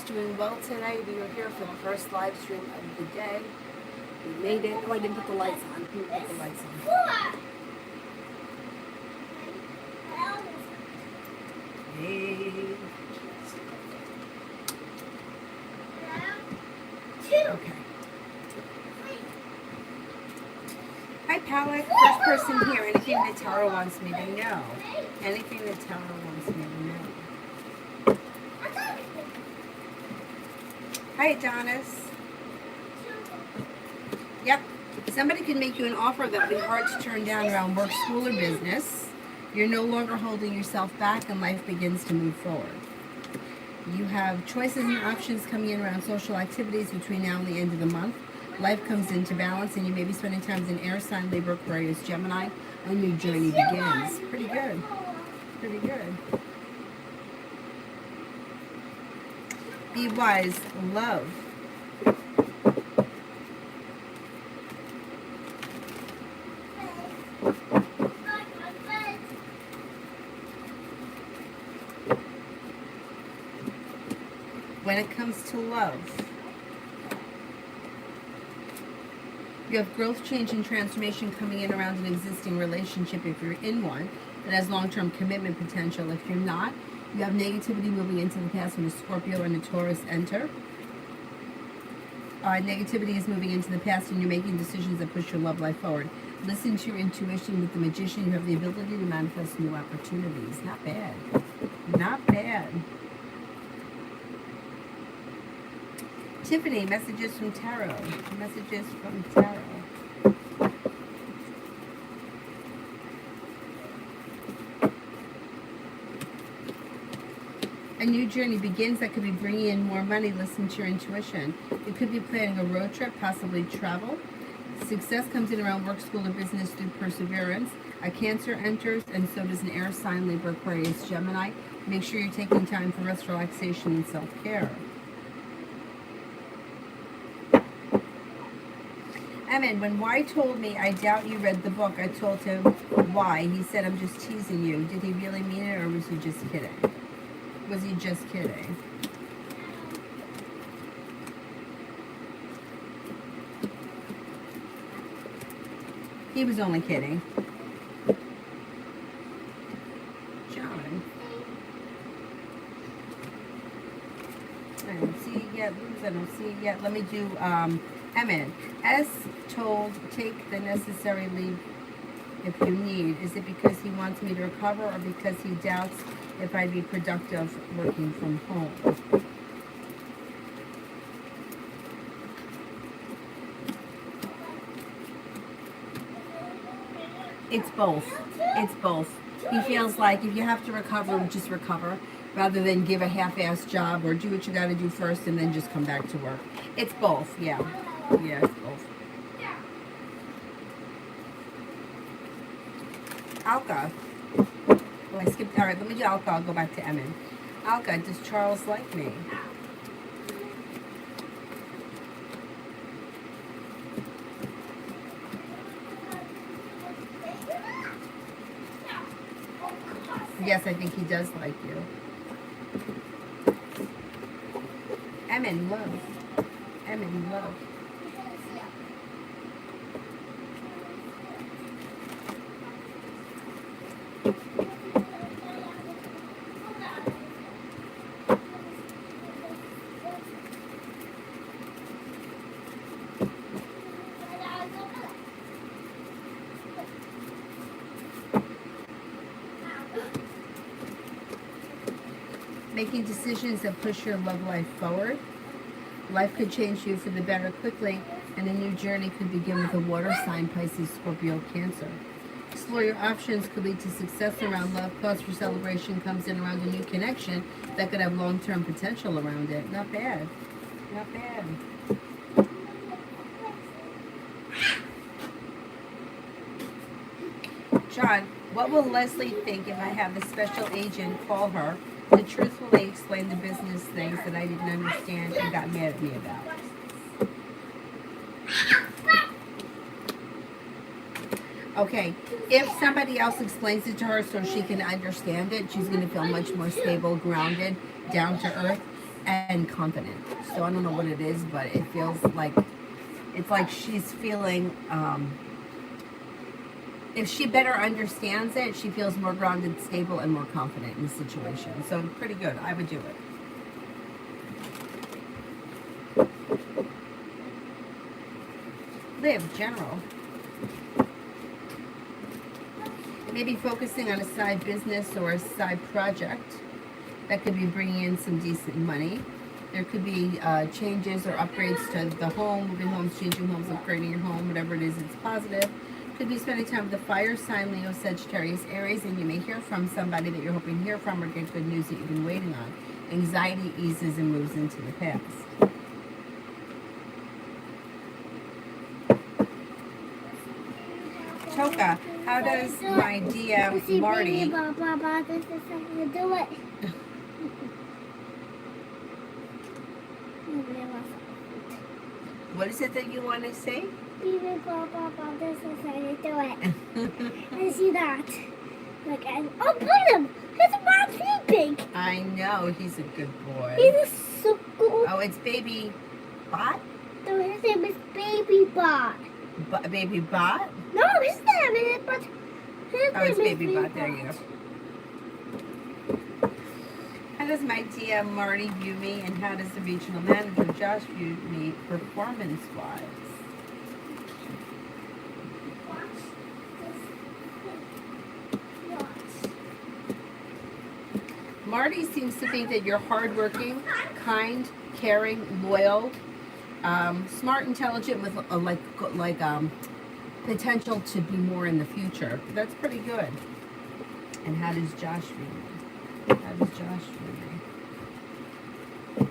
everybody's doing well tonight. We are here for the first live stream of the day. We made it. Oh, I didn't put the lights on. Who put the lights on? Hey. Okay. Hi, Palak. First person here. Anything that Tara wants me to know. Anything that Tara wants me to know. Hi, Adonis. Yep. Somebody can make you an offer that would be hard to turn down around work, school, or business. You're no longer holding yourself back, and life begins to move forward. You have choices and options coming in around social activities between now and the end of the month. Life comes into balance, and you may be spending time as an air sign, Libra, Aquarius, Gemini. A new journey begins. Pretty good. Pretty good. Be wise, love. When it comes to love, you have growth, change, and transformation coming in around an existing relationship if you're in one that has long-term commitment potential. If you're not, you have negativity moving into the past when a Scorpio and a Taurus enter. Negativity is moving into the past and you're making decisions that push your love life forward. Listen to your intuition. With the Magician, you have the ability to manifest new opportunities. Not bad. Not bad. Tiffany, messages from Tarot. Messages from Tarot. A new journey begins that could be bringing in more money. Listen to your intuition. You could be planning a road trip, possibly travel. Success comes in around work, school, or business through perseverance. A Cancer enters, and so does an air sign, Libra, Aquarius, Gemini. Make sure you're taking time for rest, relaxation, and self-care. Emin, when Y told me, I doubt you read the book, I told him, why? He said, I'm just teasing you. Did he really mean it, or was he just kidding? Was he just kidding? He was only kidding. John. I don't see it yet. I don't see it yet. Let me do Emin. S told, take the necessary leave if you need. Is it because he wants me to recover, or because he doubts if I'd be productive working from home? It's both. It's both. He feels like if you have to recover, just recover, rather than give a half-assed job or do what you got to do first and then just come back to work. It's both, yeah. Yeah, it's both. Alka. Oh, I skipped. All right, let me do Alka. I'll go back to Emin. Alka, does Charles like me? Yes, I think he does like you. Emin, love. Emin, love. Making decisions that push your love life forward. Life could change you for the better quickly, and a new journey could begin with a water sign, Pisces, Scorpio, Cancer. Explore your options could lead to success around love. Cause for celebration comes in around a new connection that could have long-term potential around it. Not bad. Not bad. John, what will Leslie think if I have a special agent call her to truthfully explain the business things that I didn't understand and got mad at me about? Okay, if somebody else explains it to her so she can understand it, she's going to feel much more stable, grounded, down to earth. and confident. So I don't know what it is, but it feels like it's like she's feeling. If she better understands it, she feels more grounded, stable, and more confident in the situation. So pretty good. I would do it. Live, general. Maybe focusing on a side business or a side project that could be bringing in some decent money. There could be changes or upgrades to the home, moving homes, changing homes, upgrading your home, whatever it is, it's positive. Could be spending time with the fire sign, Leo, Sagittarius, Aries, and you may hear from somebody that you're hoping to hear from or get good news that you've been waiting on. Anxiety eases and moves into the past. Toka, how does my DM Marty... do it. What is it that you want to say? This is how you do it. And see that. Like, oh, look at him. His mom's sleeping. I know, he's a good boy. He's so cool. Oh, it's Baby Bot? So his name is Baby Bot. Baby Bot? No, his name is, but his Oh, it's name is Baby Bot. There you go. How does my DM Marty view me, and how does the regional manager Josh view me performance-wise? Marty seems to think that you're hardworking, kind, caring, loyal, smart, intelligent, with potential to be more in the future. That's pretty good. And how does Josh view me? How does Josh view me?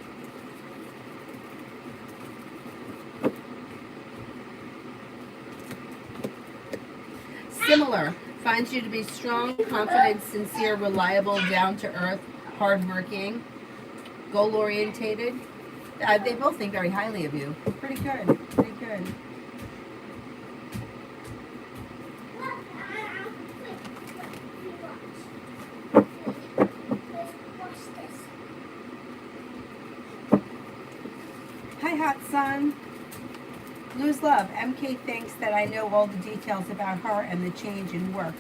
Similar. Finds you to be strong, confident, sincere, reliable, down to earth, hardworking, goal orientated. They both think very highly of you. Pretty good. Pretty good. Hi, hot sun. Lose love. MK thinks that I know all the details about her and the change in work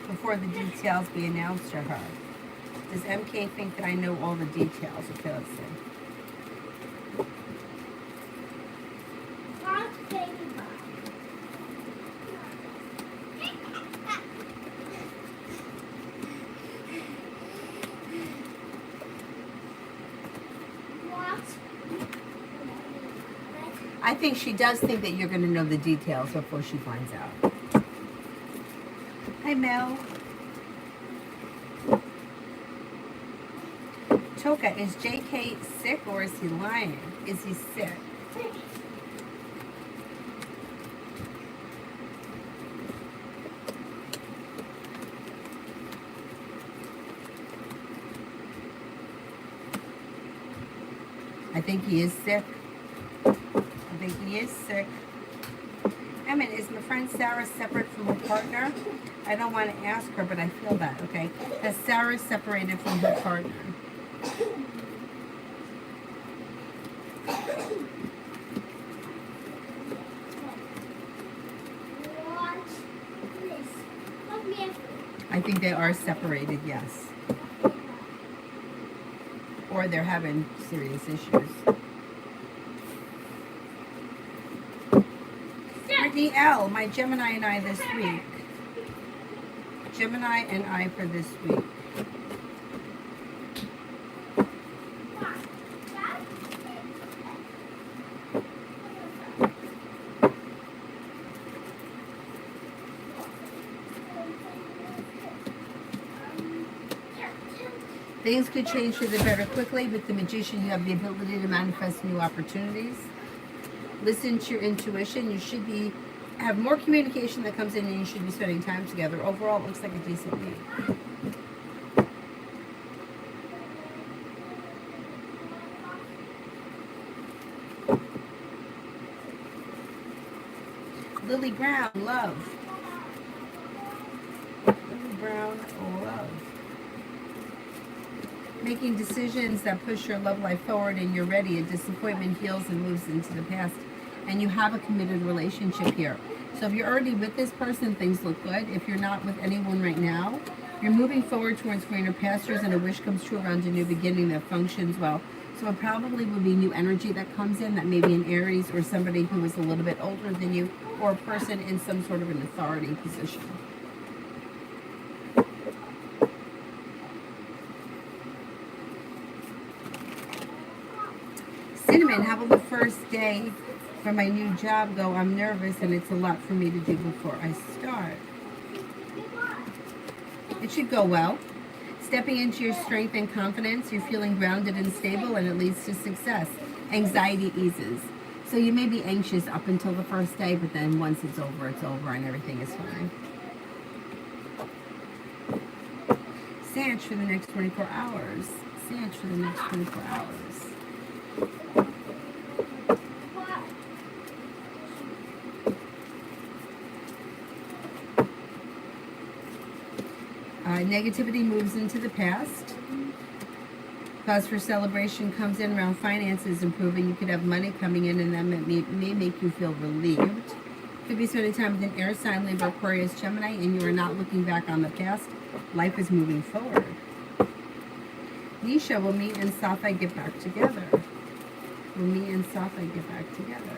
before the details be announced to her. Does MK think that I know all the details? Okay, let's see. I think she does think that you're going to know the details before she finds out. Hi, Mel. Toka, is JK sick or is he lying? Is he sick? I think he is sick. I think he is sick. Emmett, is my friend Sarah separate from her partner? I don't want to ask her, but I feel that, okay? Has Sarah separated from her partner? I think they are separated, yes. Or they're having serious issues. Brittany L, my Gemini and I this week. Gemini and I for this week. Things could change for the better quickly. With the Magician, you have the ability to manifest new opportunities. Listen to your intuition. You should have more communication that comes in, and you should be spending time together. Overall, it looks like a decent week. Lily Brown, love. Lily Brown, love. Making decisions that push your love life forward and you're ready. A disappointment heals and moves into the past. And you have a committed relationship here. So if you're already with this person, things look good. If you're not with anyone right now, you're moving forward towards greener pastures and a wish comes true around a new beginning that functions well. So it probably would be new energy that comes in, that may be an Aries or somebody who is a little bit older than you, or a person in some sort of an authority position. Cinnamon, how will the first day for my new job go? I'm nervous and it's a lot for me to do before I start. It should go well. Stepping into your strength and confidence, you're feeling grounded and stable, and it leads to success. Anxiety eases. So you may be anxious up until the first day, but then once it's over and everything is fine. Sag for the next 24 hours. Sag for the next 24 hours. Negativity moves into the past. Cause for celebration comes in around finances improving. You could have money coming in, and that may make you feel relieved. Could be spending time with an air sign, Libra, Aquarius, Gemini, and you are not looking back on the past. Life is moving forward. Nisha, will me and Sathai get back together? Will me and Sathai get back together?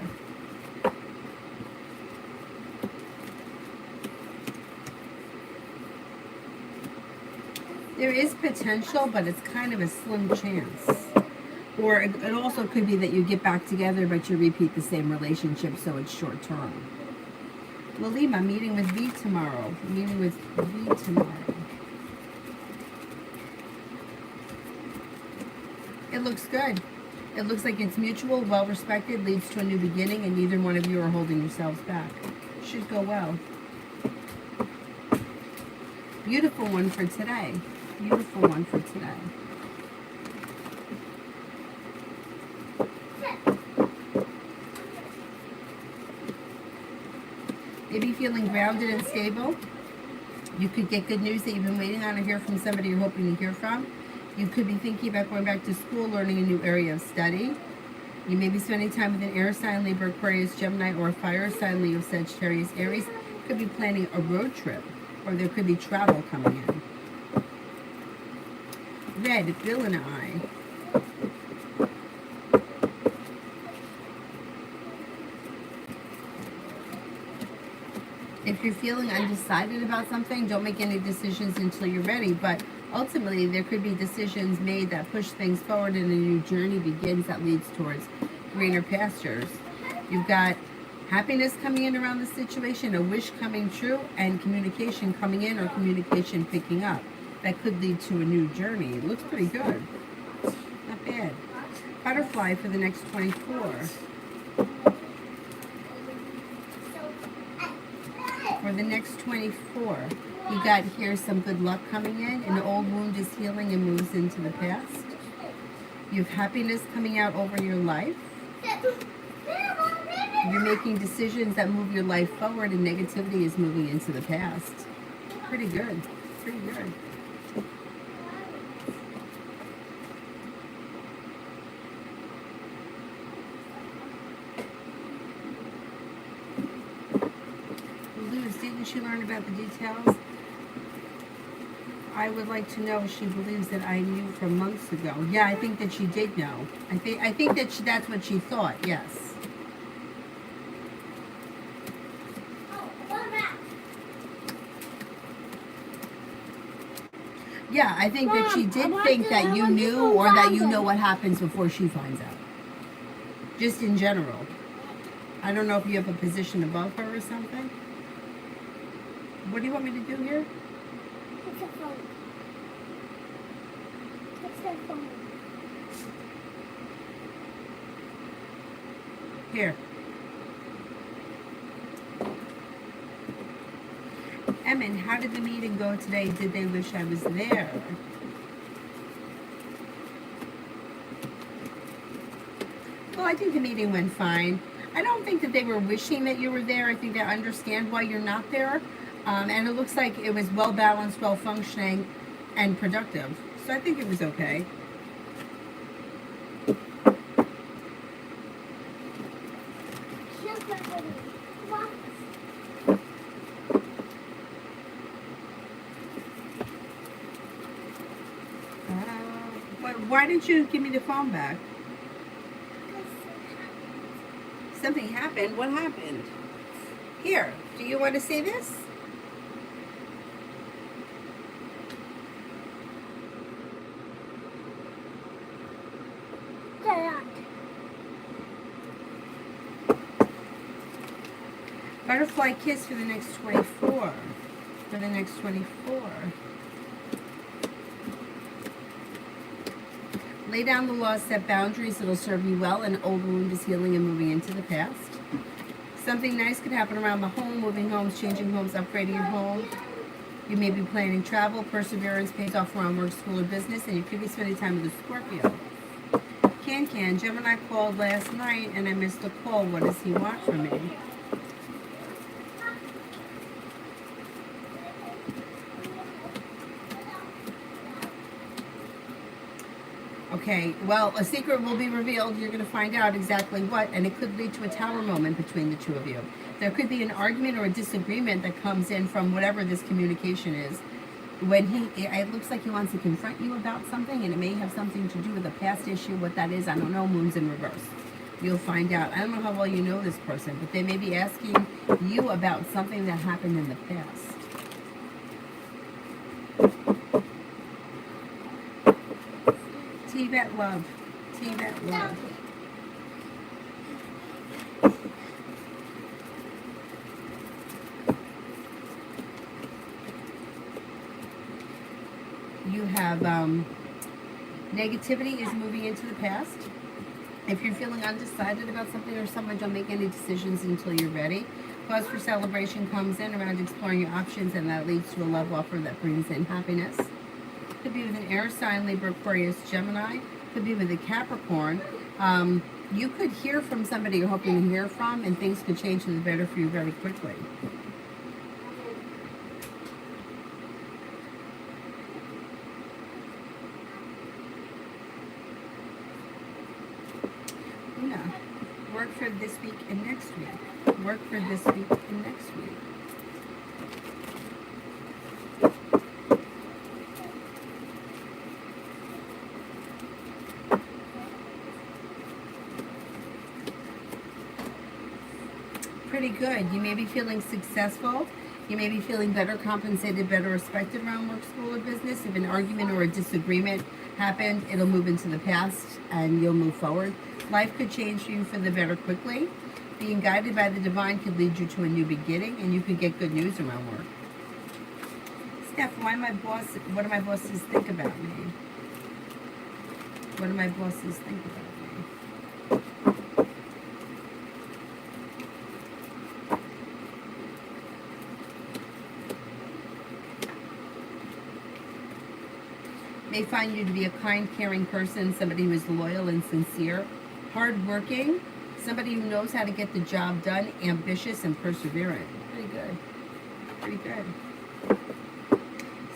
There is potential, but it's kind of a slim chance. Or it also could be that you get back together, but you repeat the same relationship, so it's short term. Lalima, meeting with V tomorrow. Meeting with V tomorrow. It looks good. It looks like it's mutual, well-respected, leads to a new beginning, and neither one of you are holding yourselves back. Should go well. Beautiful one for today. Beautiful one for today. Maybe feeling grounded and stable. You could get good news that you've been waiting on or hear from somebody you're hoping to hear from. You could be thinking about going back to school, learning a new area of study. You may be spending time with an air sign, Libra, Aquarius, Gemini, or a fire sign, Leo, Sagittarius, Aries. Could be planning a road trip, or there could be travel coming in. Red, Bill and I. If you're feeling undecided about something, don't make any decisions until you're ready. But ultimately, there could be decisions made that push things forward and a new journey begins that leads towards greener pastures. You've got happiness coming in around the situation, a wish coming true, and communication coming in or communication picking up. That could lead to a new journey. It looks pretty good. Not bad. Butterfly for the next 24. For the next 24, you got here some good luck coming in. An old wound is healing and moves into the past. You have happiness coming out over your life. You're making decisions that move your life forward, and negativity is moving into the past. Pretty good. Pretty good. Didn't she learn about the details? I would like to know if she believes that I knew from months ago. Yeah, I think that she did know. I think that that's what she thought, yes. Yeah, I think that she did think that you knew, or that you know what happens before she finds out. Just in general. I don't know if you have a position above her or something. What do you want me to do here? It's a phone. It's their phone. Here. Emin, how did the meeting go today? Did they wish I was there? Well, I think the meeting went fine. I don't think that they were wishing that you were there. I think they understand why you're not there. And it looks like it was well balanced, well functioning, and productive. So I think it was okay. Why didn't you give me the phone back? Something happened. What happened? Here, do you want to see this? Butterfly kiss for the next 24. For the next 24. Lay down the laws, set boundaries that'll serve you well. An old wound is healing and moving into the past. Something nice could happen around the home, moving homes, changing homes, upgrading your home. You may be planning travel. Perseverance pays off around work, school, or business, and you could be spending time with a Scorpio. Can. Gemini called last night, and I missed a call. What does he want from me? Okay, well, a secret will be revealed. You're going to find out exactly what, and it could lead to a tower moment between the two of you. There could be an argument or a disagreement that comes in from whatever this communication is. When it looks like he wants to confront you about something, and it may have something to do with a past issue. What that is, I don't know. Moon's in reverse. You'll find out. I don't know how well you know this person, but they may be asking you about something that happened in the past. T-Bet love. T-Bet love. You have negativity is moving into the past. If you're feeling undecided about something or someone, don't make any decisions until you're ready. Cause for celebration comes in around exploring your options, and that leads to a love offer that brings in happiness. Could be with an air sign, Libra, Aquarius, Gemini. Could be with a Capricorn. You could hear from somebody you're hoping to hear from, and things could change for the better for you very quickly. Yeah. Work for this week and next week. Work for this week and next week. Pretty good. You may be feeling successful. You may be feeling better compensated, better respected around work, school, or business. If an argument or a disagreement happened, it'll move into the past and you'll move forward. Life could change for you for the better quickly. Being guided by the divine could lead you to a new beginning, and you could get good news around work. Steph, what do my bosses think about me? What do my bosses think about me? They find you to be a kind, caring person, somebody who is loyal and sincere, hardworking, somebody who knows how to get the job done, ambitious and perseverant. Pretty good. Pretty good.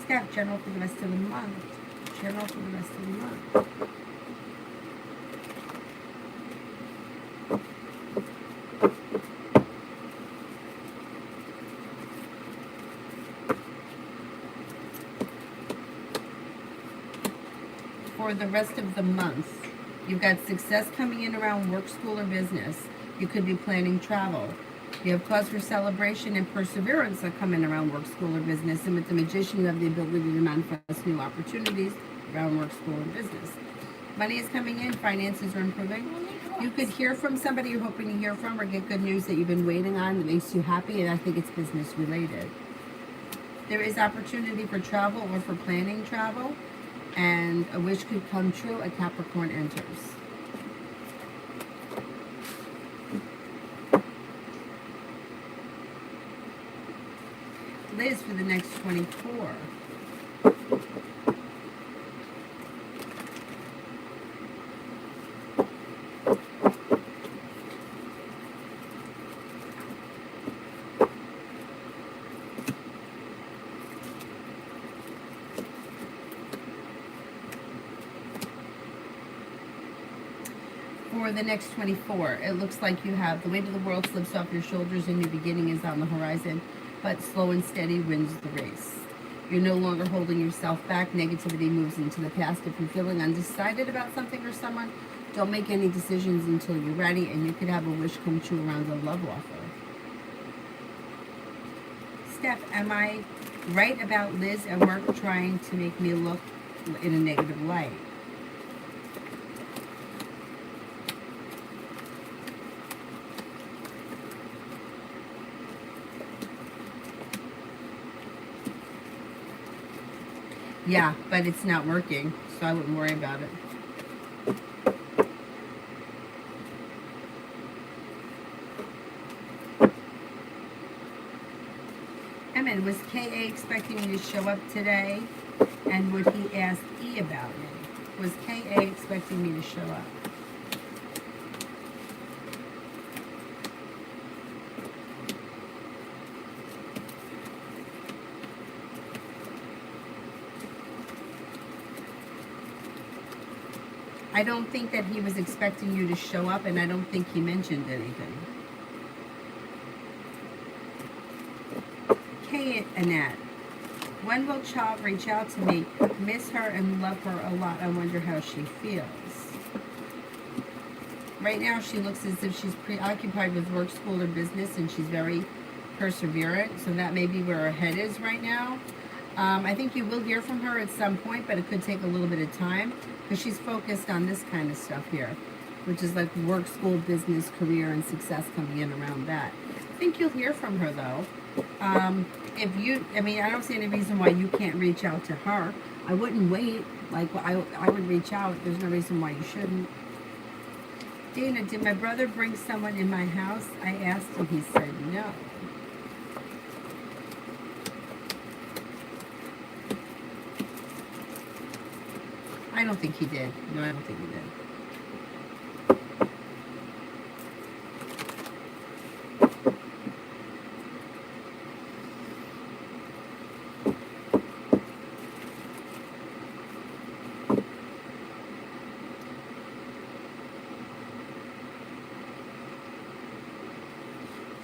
Steph, general for the rest of the month. General for the rest of the month. For the rest of the month, you've got success coming in around work, school, or business. You could be planning travel. You have cause for celebration and perseverance that come in around work, school, or business. And with the Magician, you have the ability to manifest new opportunities around work, school, and business. Money is coming in. Finances are improving. You could hear from somebody you're hoping to hear from, or get good news that you've been waiting on that makes you happy, and I think it's business related. There is opportunity for travel or for planning travel. And a wish could come true. A Capricorn enters. Liz for the next 24. for the next 24, it looks like you have the weight of the world slips off your shoulders and new beginning is on the horizon, but slow and steady wins the race. You're no longer holding yourself back. Negativity moves into the past. If you're feeling undecided about something or someone, don't make any decisions until you're ready, and you could have a wish come true around a love offer. Steph, am I right about Liz at work trying to make me look in a negative light? Yeah, but it's not working, so I wouldn't worry about it. Emmett, was K.A. expecting me to show up today? And would he ask E about me? Was K.A. expecting me to show up? I don't think that he was expecting you to show up, and I don't think he mentioned anything. Kay Annette, when will Child reach out to me? Miss her and love her a lot. I wonder how she feels. Right now, she looks as if she's preoccupied with work, school, or business, and she's very perseverant. So that may be where her head is right now. I think you will hear from her at some point, but it could take a little bit of time because she's focused on this kind of stuff here, which is like work, school, business, career, and success coming in around that. I think you'll hear from her though. I don't see any reason why you can't reach out to her. I wouldn't wait. Like, I would reach out. There's no reason why you shouldn't. Dana, did my brother bring someone in my house? I asked him. He said no. I don't think he did. No, I don't think he did.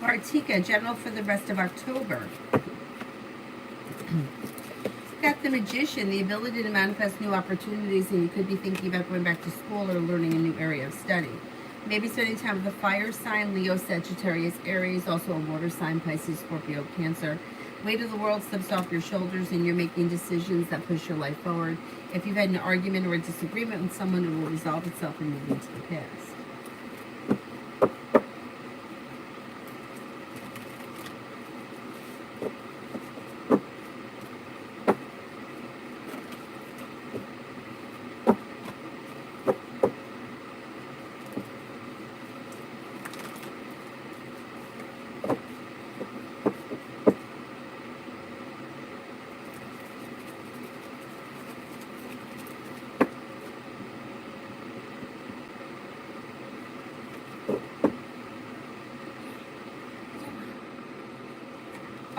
Artika, general for the rest of October. Got the Magician, the ability to manifest new opportunities, and you could be thinking about going back to school or learning a new area of study. Maybe spending time with a fire sign, Leo, Sagittarius, Aries, also a water sign, Pisces, Scorpio, Cancer. Weight of the world slips off your shoulders and you're making decisions that push your life forward. If you've had an argument or a disagreement with someone, it will resolve itself and move into the past.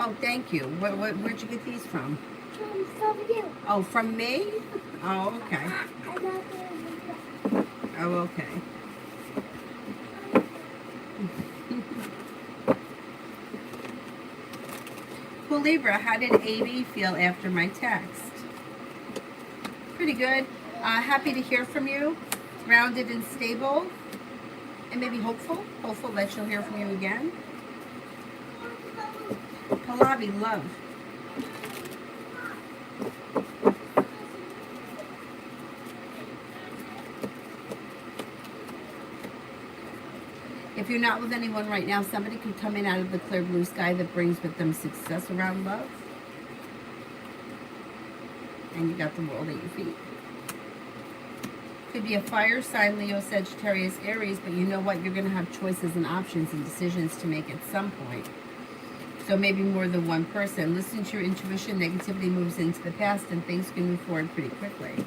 Oh, thank you. Where'd you get these from? From you. Oh, from me? Oh, okay. Oh, okay. Well, Libra, how did Amy feel after my text? Pretty good. Happy to hear from you. Grounded and stable. And maybe hopeful. Hopeful that she'll hear from you again. Pallavi, love. If you're not with anyone right now, somebody could come in out of the clear blue sky that brings with them success around love. And you got the world at your feet. Could be a fire sign, Leo, Sagittarius, Aries, but you know what? You're going to have choices and options and decisions to make at some point. So maybe more than one person. Listen to your intuition. Negativity moves into the past and things can move forward pretty quickly.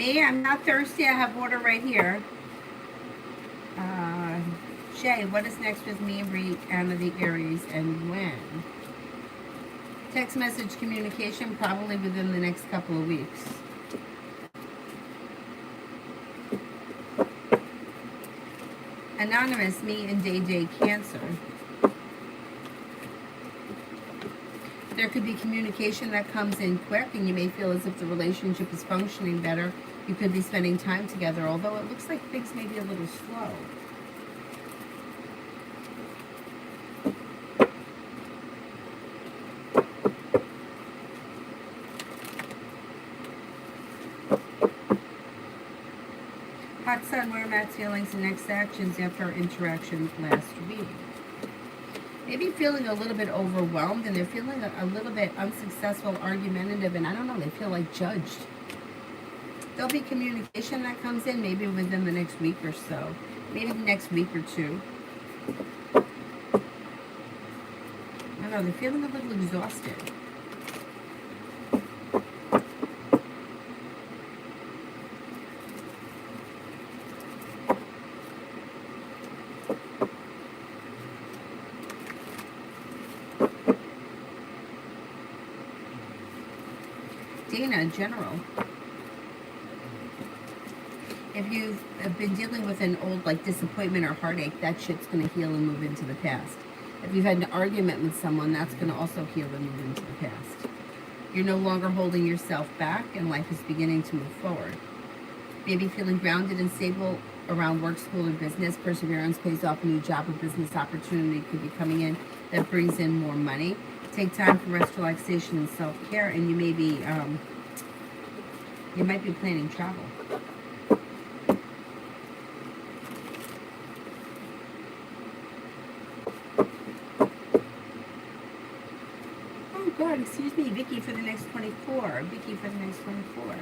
Me, I'm not thirsty. I have water right here. Shay, what is next with me, Anna the Aries, and when? Text message communication, probably within the next couple of weeks. Anonymous, me and Day Cancer. There could be communication that comes in quick, and you may feel as if the relationship is functioning better. You could be spending time together, although it looks like things may be a little slow. Hot Sun, where are Matt's feelings and next actions after our interaction last week? Maybe feeling a little bit overwhelmed, and they're feeling a little bit unsuccessful, argumentative, and I don't know, they feel like judged. There'll be communication that comes in maybe within the next week or so. Maybe the next week or two. I don't know, they're feeling a little exhausted. Dana, general. If you've been dealing with an old like disappointment or heartache, that shit's going to heal and move into the past. If you've had an argument with someone, that's going to also heal and move into the past. You're no longer holding yourself back, and life is beginning to move forward. Maybe feeling grounded and stable around work, school, or business. Perseverance pays off. A new job or business opportunity could be coming in that brings in more money. Take time for rest, relaxation, and self-care, and you may be, you might be planning travel. Oh God, excuse me, Vicky for the next 24. Vicky for the next 24.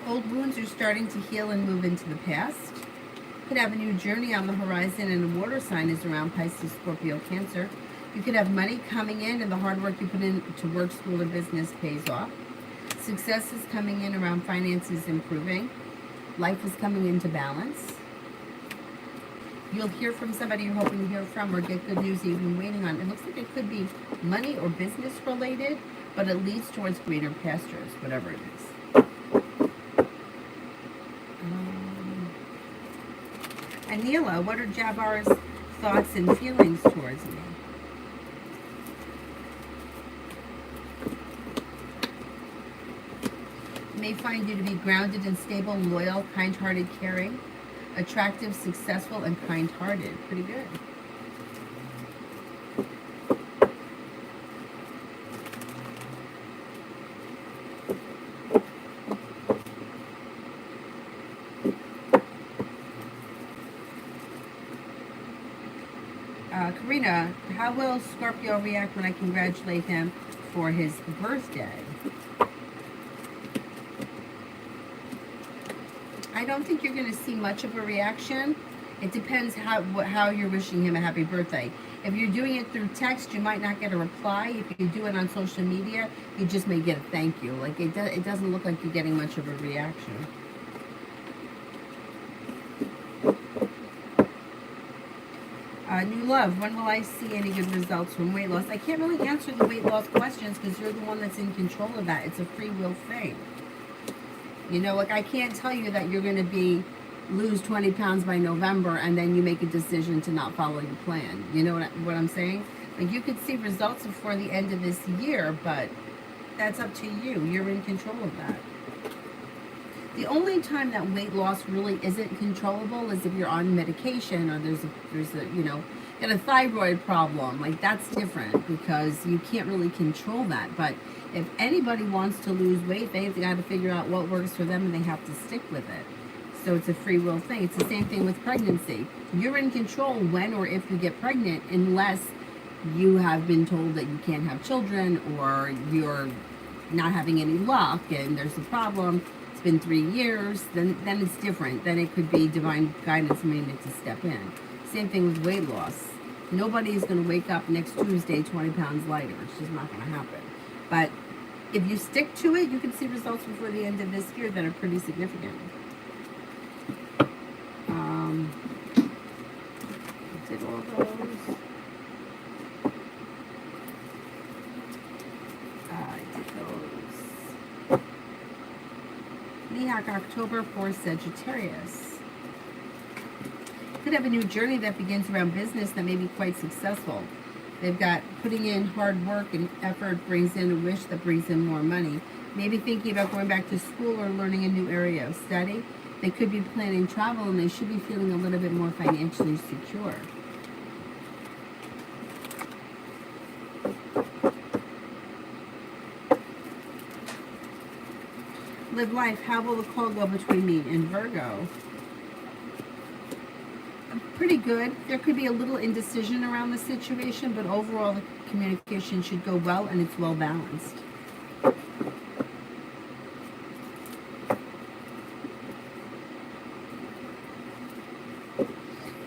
Old wounds are starting to heal and move into the past. Could have a new journey on the horizon, and a water sign is around Pisces, Scorpio, Cancer. You could have money coming in, and the hard work you put in to work, school, or business pays off. Success is coming in around finances improving. Life is coming into balance. You'll hear from somebody you're hoping to hear from, or get good news you've been waiting on. It looks like it could be money or business related, but it leads towards greener pastures, whatever it is. Anila, what are Jabbar's thoughts and feelings towards me? May find you to be grounded and stable, loyal, kind-hearted, caring, attractive, successful, and kind-hearted. Pretty good. Karina, how will Scorpio react when I congratulate him for his birthday? I don't think you're going to see much of a reaction. It depends how you're wishing him a happy birthday. If you're doing it through text, you might not get a reply. If you do it on social media, you just may get a thank you. Like it doesn't look like you're getting much of a reaction. New love, when will I see any good results from weight loss? I can't really answer the weight loss questions because you're the one that's in control of that. It's a free will thing. You know, like I can't tell you that you're going to lose 20 pounds by November and then you make a decision to not follow your plan. You know what I'm saying? Like you could see results before the end of this year, but that's up to you. You're in control of that. The only time that weight loss really isn't controllable is if you're on medication or there's a you know, got a thyroid problem. Like that's different because you can't really control that. But if anybody wants to lose weight, they've got to figure out what works for them and they have to stick with it. So it's a free will thing. It's the same thing with pregnancy. You're in control when or if you get pregnant unless you have been told that you can't have children or you're not having any luck and there's a problem. Been 3 years, then it's different. Then it could be divine guidance meaning to step in. Same thing with weight loss. Nobody is going to wake up next Tuesday 20 pounds lighter. It's just not going to happen. But if you stick to it, you can see results before the end of this year that are pretty significant. Did all those. I did those. Nihak October for Sagittarius. Could have a new journey that begins around business that may be quite successful. They've got putting in hard work and effort brings in a wish that brings in more money. Maybe thinking about going back to school or learning a new area of study. They could be planning travel and they should be feeling a little bit more financially secure. Live life. How will the call go between me and Virgo? Pretty good. There could be a little indecision around the situation, but overall the communication should go well and it's well balanced.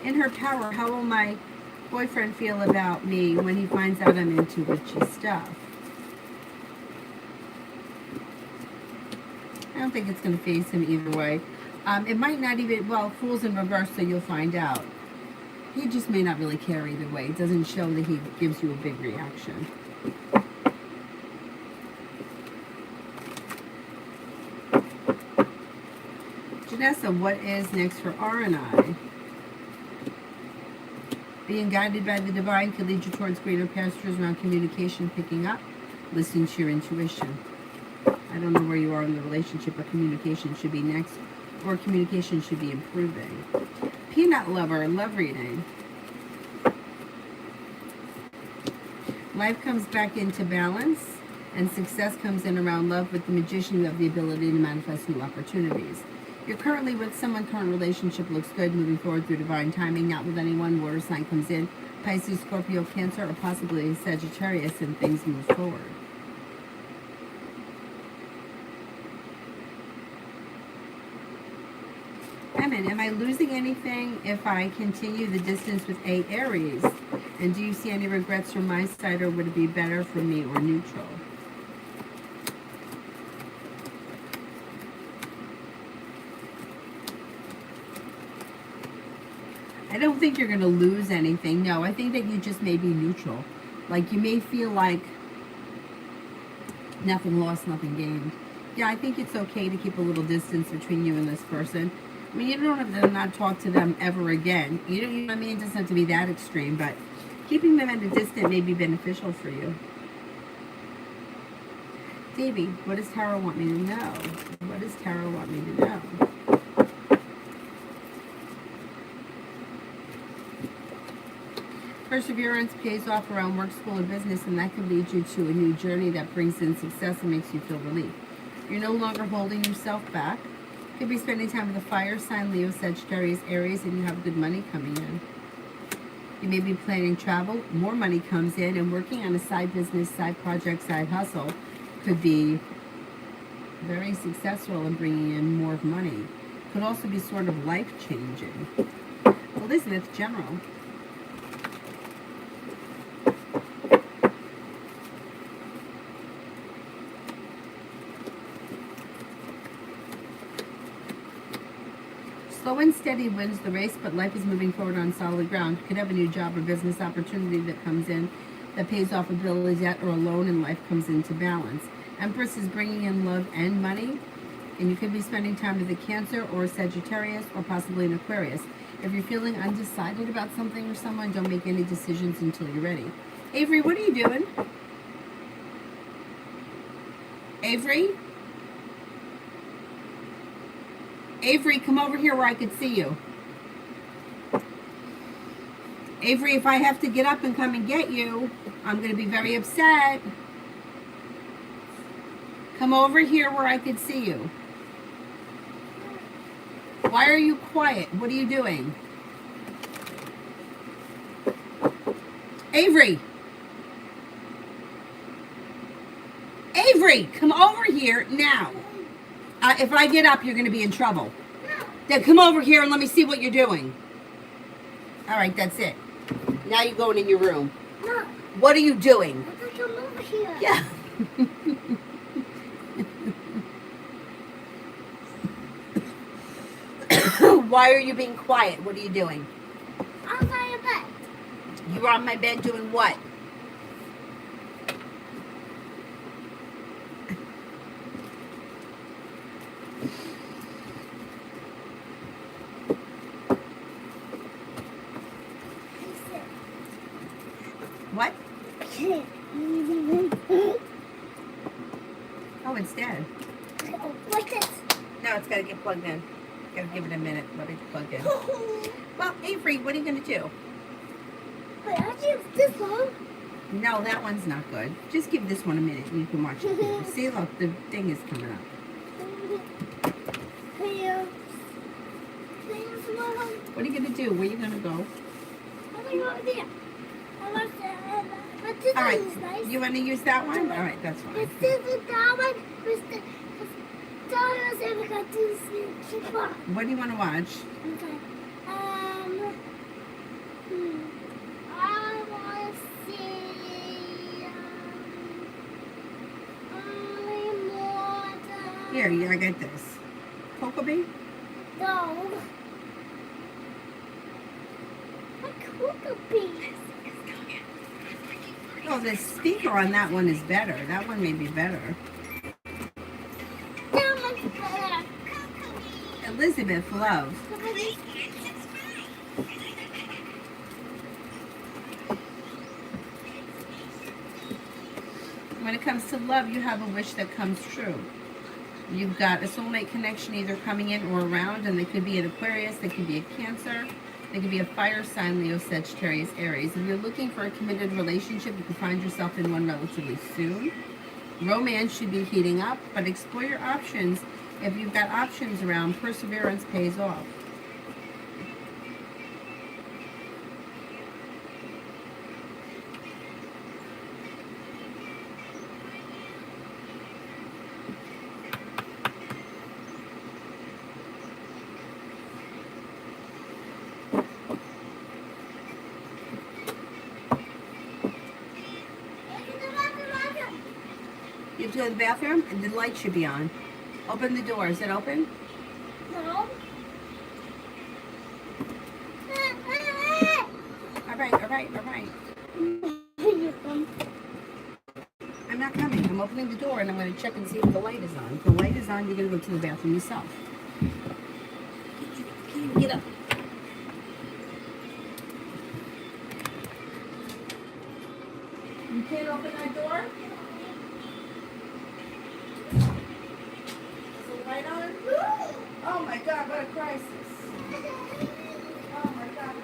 In her power, how will my boyfriend feel about me when he finds out I'm into witchy stuff? I don't think it's going to faze him either way. It might not even, well, Fool's in reverse, so you'll find out. He just may not really care either way. It doesn't show that he gives you a big reaction. Janessa, what is next for R&I? Being guided by the divine could lead you towards greater pastures around communication picking up. Listen to your intuition. I don't know where you are in the relationship, but communication should be next, or communication should be improving. Peanut lover, love reading. Life comes back into balance, and success comes in around love. With the magician, you have the ability to manifest new opportunities. You're currently with someone, current relationship looks good, moving forward through divine timing, not with anyone. Water sign comes in, Pisces, Scorpio, Cancer, or possibly Sagittarius, and things move forward. Emin, am I losing anything if I continue the distance with A Aries? And do you see any regrets from my side, or would it be better for me or neutral? I don't think you're going to lose anything. No, I think that you just may be neutral. Like, you may feel like nothing lost, nothing gained. Yeah, I think it's okay to keep a little distance between you and this person. I mean, you don't have to not talk to them ever again. You know what I mean? It doesn't have to be that extreme, but keeping them at a distance may be beneficial for you. Davey, what does Tarot want me to know? What does Tarot want me to know? Perseverance pays off around work, school, and business, and that can lead you to a new journey that brings in success and makes you feel relief. You're no longer holding yourself back. You could be spending time with a fire sign, Leo, Sagittarius, Aries, and you have good money coming in. You may be planning travel, more money comes in, and working on a side business, side project, side hustle could be very successful in bringing in more money. Could also be sort of life-changing. Elizabeth, General. Slow and steady wins the race, but life is moving forward on solid ground. You could have a new job or business opportunity that comes in that pays off a bill, a debt, or a loan, and life comes into balance. Empress is bringing in love and money, and you could be spending time with a Cancer or a Sagittarius or possibly an Aquarius. If you're feeling undecided about something or someone, don't make any decisions until you're ready. Avery, what are you doing? Avery? Avery, come over here where I could see you. Avery, if I have to get up and come and get you, I'm going to be very upset. Come over here where I could see you. Why are you quiet? What are you doing? Avery! Avery, come over here now. If I get up, you're going to be in trouble. Then come over here and let me see what you're doing. All right, that's it. Now you're going in your room. No. What are you doing? I think I'm over here. Yeah. Why are you being quiet? What are you doing? I'm on your bed. You were on my bed doing what? What? Oh, it's dead. Like this. No, it's got to get plugged in. Got to give it a minute. Let it plug in. Well, Avery, what are you going to do? Wait, I use this one. No, that one's not good. Just give this one a minute and you can watch it here. See, look, the thing is coming up. What are you going to do? Where are you going to go? I'm going to go over there. I want to, but this All right. one is nice. You want to use that one? All right, that's fine. This is that one. What do you want to watch? Okay. I want to see. Here, I got this. Cocoa Bee? No. A cocoa bee. Oh, the speaker on that one is better. That one may be better. That one's better. Elizabeth Love. When it comes to love, you have a wish that comes true. You've got a soulmate connection either coming in or around, and they could be an Aquarius, they could be a Cancer, they could be a fire sign, Leo, Sagittarius, Aries. If you're looking for a committed relationship, you can find yourself in one relatively soon. Romance should be heating up, but explore your options. If you've got options around, perseverance pays off. You have to go to the bathroom, and the light should be on. Open the door. Is it open? No. All right, all right, all right. I'm not coming. I'm opening the door, and I'm going to check and see if the light is on. If the light is on, you're going to go to the bathroom yourself. Get up. You can't open that door? Is the light on? Oh my God, what a crisis. Oh my God.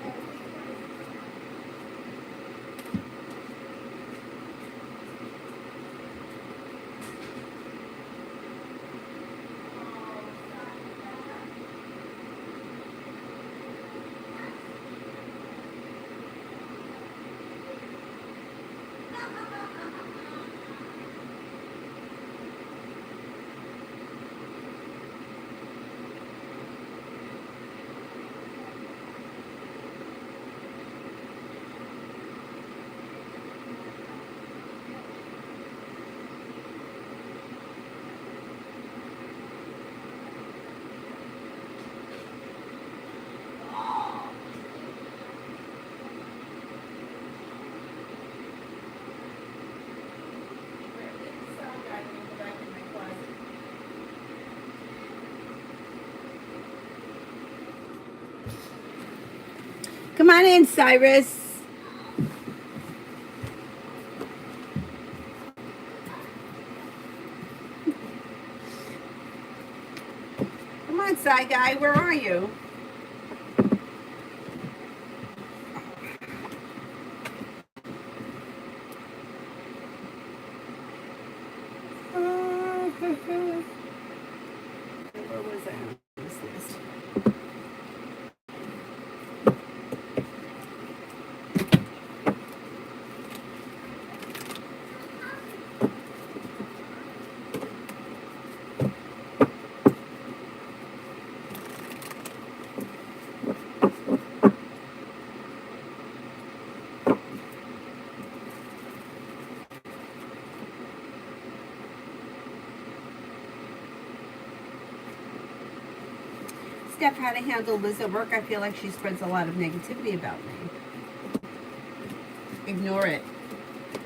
Come on in, Cyrus. Come on, Cy Guy, where are you? Where was I? What's this? Steph, how to handle Liz at work? I feel like she spreads a lot of negativity about me. Ignore it.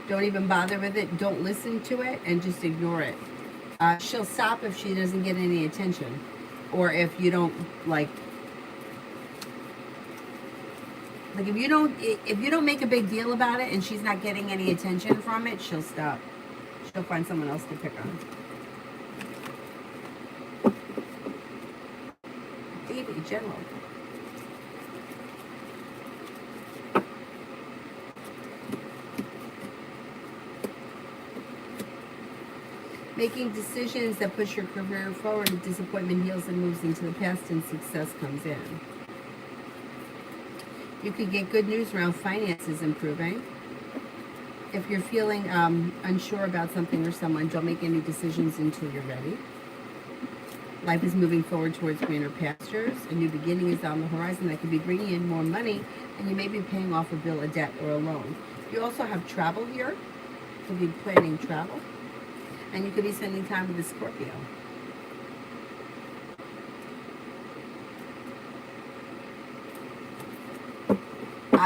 Don't even bother with it. Don't listen to it, and just ignore it. She'll stop if she doesn't get any attention, or if you don't like if you don't make a big deal about it and she's not getting any attention from it, she'll stop. She'll find someone else to pick on. Baby, general. Making decisions that push your career forward, if disappointment heals and moves into the past and success comes in. You could get good news around finances improving. If you're feeling unsure about something or someone, don't make any decisions until you're ready. Life is moving forward towards greener pastures. A new beginning is on the horizon that could be bringing in more money, and you may be paying off a bill, a debt, or a loan. You also have travel here. You could be planning travel. And you could be spending time with the Scorpio.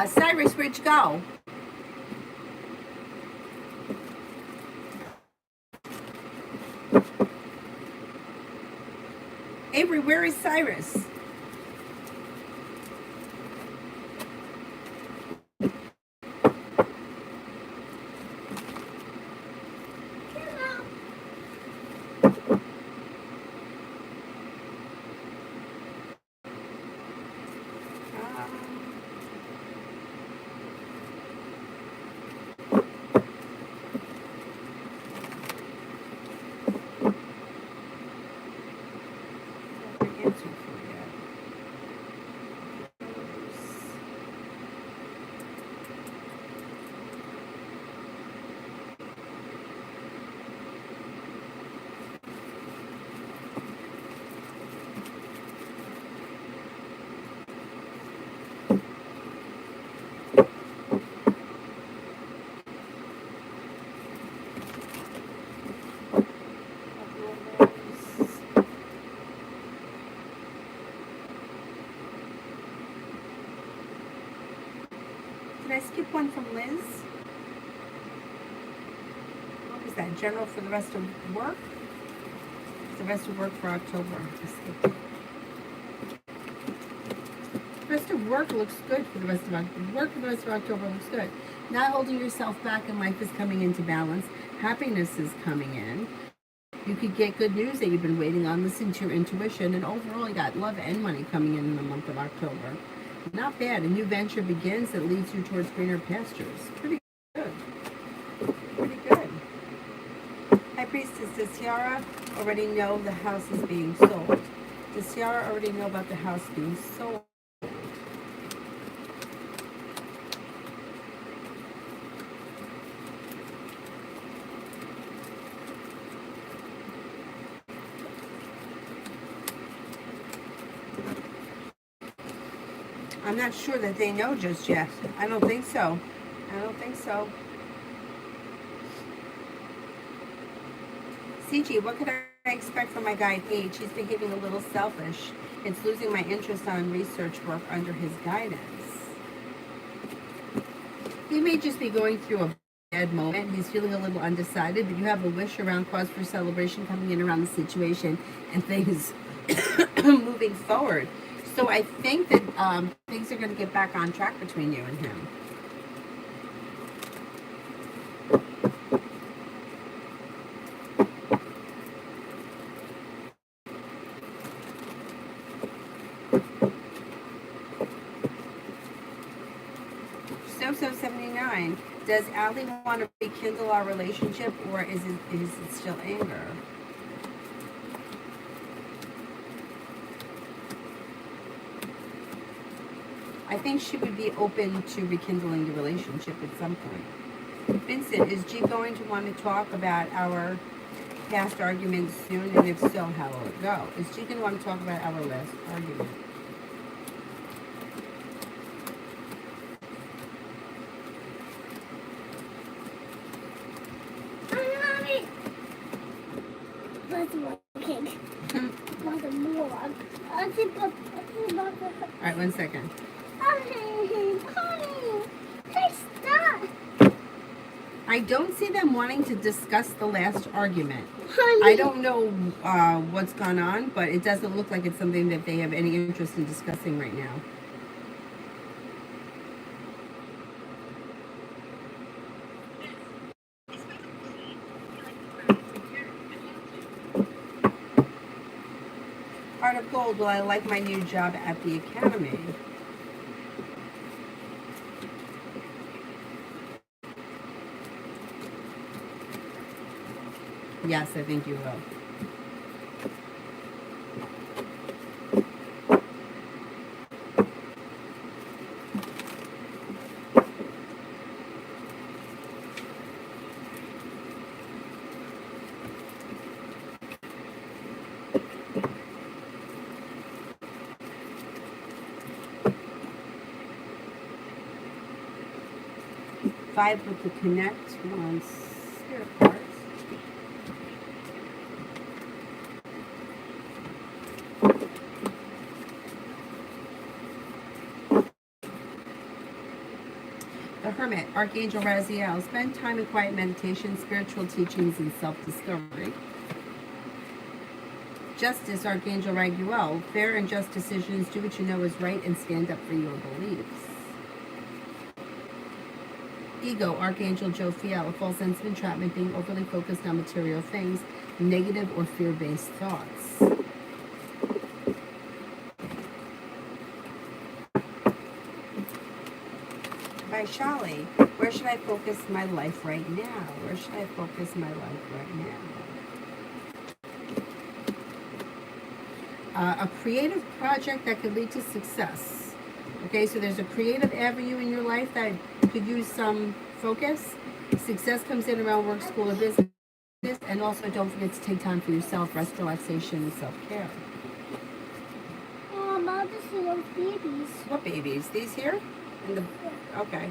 Cyrus, where'd you go? Avery, where is Cyrus? Did I skip one from Liz? What was that? General for the rest of work? The rest of work for October. I skipped it. The rest of work looks good for the rest of October. Work for the rest of October looks good. Not holding yourself back in life is coming into balance. Happiness is coming in. You could get good news that you've been waiting on. Listen to your intuition. And overall, you got love and money coming in the month of October. Not bad. A new venture begins that leads you towards greener pastures. Pretty good. Pretty good. High Priestess, does Tiara already know the house is being sold? Does Tiara already know about the house being sold? I'm not sure that they know just yet. I don't think so. I don't think so. CG, what could I expect from my guide H? He's behaving a little selfish. It's losing my interest on research work under his guidance. He may just be going through a bad moment. He's feeling a little undecided, but you have a wish around cause for celebration coming in around the situation and things moving forward. So I think that things are going to get back on track between you and him. So 79. Does Allie want to rekindle our relationship, or is it still anger? I think she would be open to rekindling the relationship at some point. Vincent, is G going to want to talk about our past arguments soon? And if so, how will it go? Is G going to want to talk about our last argument? Mommy! Wasn't working. Wasn't more. Alright, 1 second. Honey, hey, stop. I don't see them wanting to discuss the last argument. Honey. I don't know what's gone on, but it doesn't look like it's something that they have any interest in discussing right now. Heart of Gold, will I like my new job at the academy? Yes, I think you will. Five with the connect, one spirit cards. The Hermit, Archangel Raziel, spend time in quiet meditation, spiritual teachings, and self-discovery. Justice, Archangel Raguel, fair and just decisions, do what you know is right, and stand up for your beliefs. Ego, Archangel Jophiel, a false sense of entrapment, being overly focused on material things, negative or fear-based thoughts. Vaishali, where should I focus my life right now? Where should I focus my life right now? A creative project that could lead to success. Okay, so there's a creative avenue in your life that could use some focus. Success comes in around work, school, or business. And also don't forget to take time for yourself, rest, relaxation, and self-care. Mom, just see those babies. What babies? These here? Okay.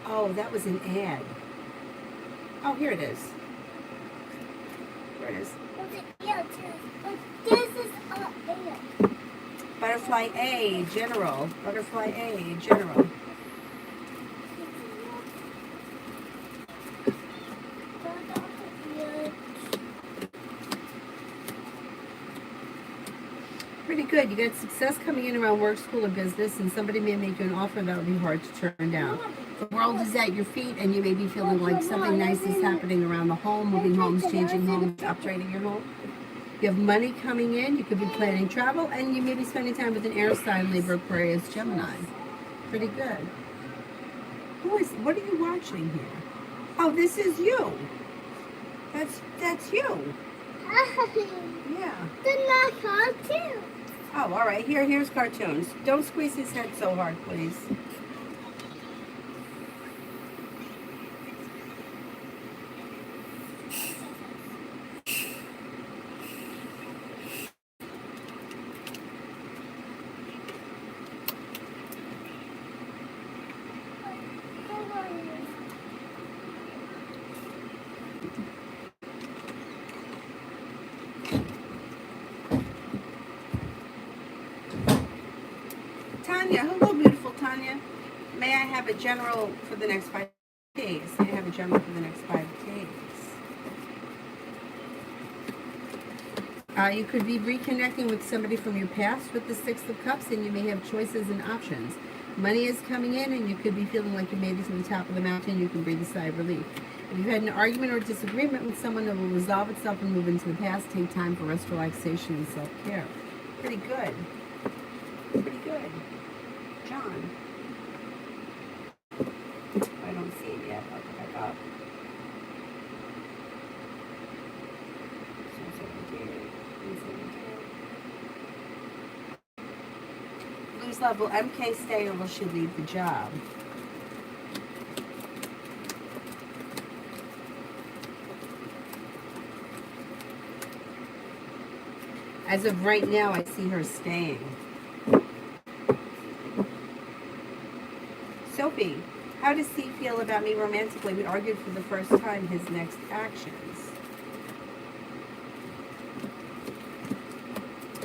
Oh, that was an ad. Oh, here it is. Here it is. This is A. Butterfly A, General. Butterfly A, General. Pretty good. You got success coming in around work, school, or business, and somebody may make you an offer that would be hard to turn down. The world is at your feet, and you may be feeling like something nice is happening around the home, moving homes, changing homes, upgrading your home. You have money coming in. You could be planning travel, and you may be spending time with an air sign, Libra, Aquarius, Gemini. Pretty good. What are you watching here? Oh, this is you. That's you. Yeah. They're not cartoons. Oh, all right. Here's cartoons. Don't squeeze his head so hard, please. Tanya, hello, beautiful Tanya. May I have a general for the next 5 days? May I have a general for the next 5 days? You could be reconnecting with somebody from your past with the Six of Cups, and you may have choices and options. Money is coming in, and you could be feeling like you made it to the top of the mountain. You can breathe a sigh of relief. If you had an argument or disagreement with someone, that will resolve itself and move into the past. Take time for rest, relaxation, and self-care. Pretty good. Pretty good. John. I don't see it yet. I'll go back up. Lose love. Will MK stay or will she leave the job? As of right now, I see her staying. Sophie, how does he feel about me romantically? We argued for the first time. His next actions.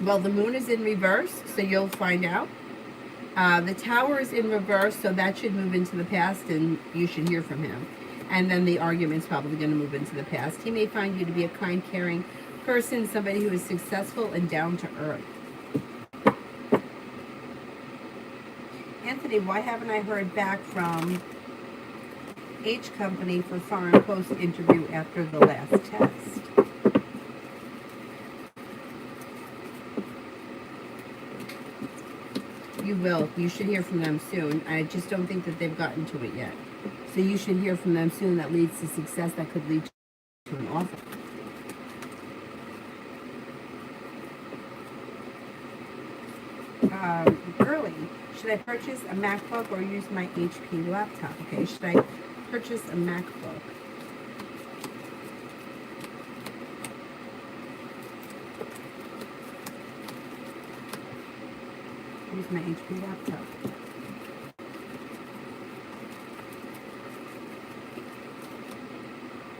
Well, the moon is in reverse, so you'll find out. The tower is in reverse, so that should move into the past and you should hear from him. And then the argument's probably going to move into the past. He may find you to be a kind, caring person, somebody who is successful and down to earth. Anthony, why haven't I heard back from H Company for foreign post interview after the last test? You will. You should hear from them soon. I just don't think that they've gotten to it yet. So you should hear from them soon. That leads to success. That could lead to an offer. Early. Should I purchase a MacBook or use my HP laptop? Okay. Should I purchase a MacBook? Use my HP laptop.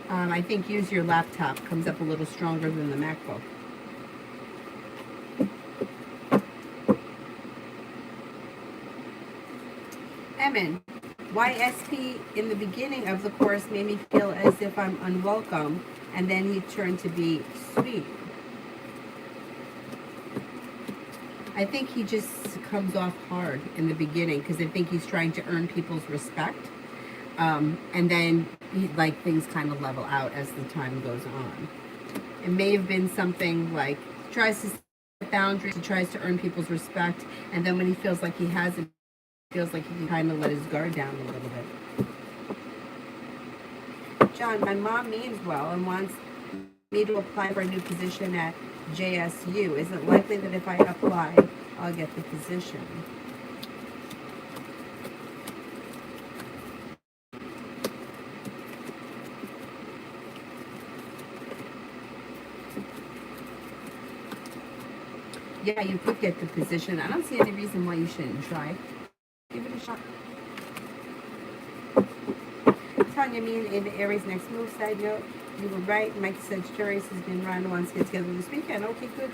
I think use your laptop comes up a little stronger than the MacBook. Emin, why SP in the beginning of the course made me feel as if I'm unwelcome, and then he turned to be sweet. I think he just comes off hard in the beginning because I think he's trying to earn people's respect. And then things kind of level out as the time goes on. It may have been something like he tries to set boundaries, he tries to earn people's respect, and then when he feels like he has it, feels like he can kind of let his guard down a little bit. John, my mom means well and wants me to apply for a new position at JSU. Is it likely that if I apply, I'll get the position? Yeah, you could get the position. I don't see any reason why you shouldn't try. Give it a shot. Tanya, me in the Aries next move. Side note, you were right. Mike said Sagittarius has been around and wants to get together this weekend. Okay, good.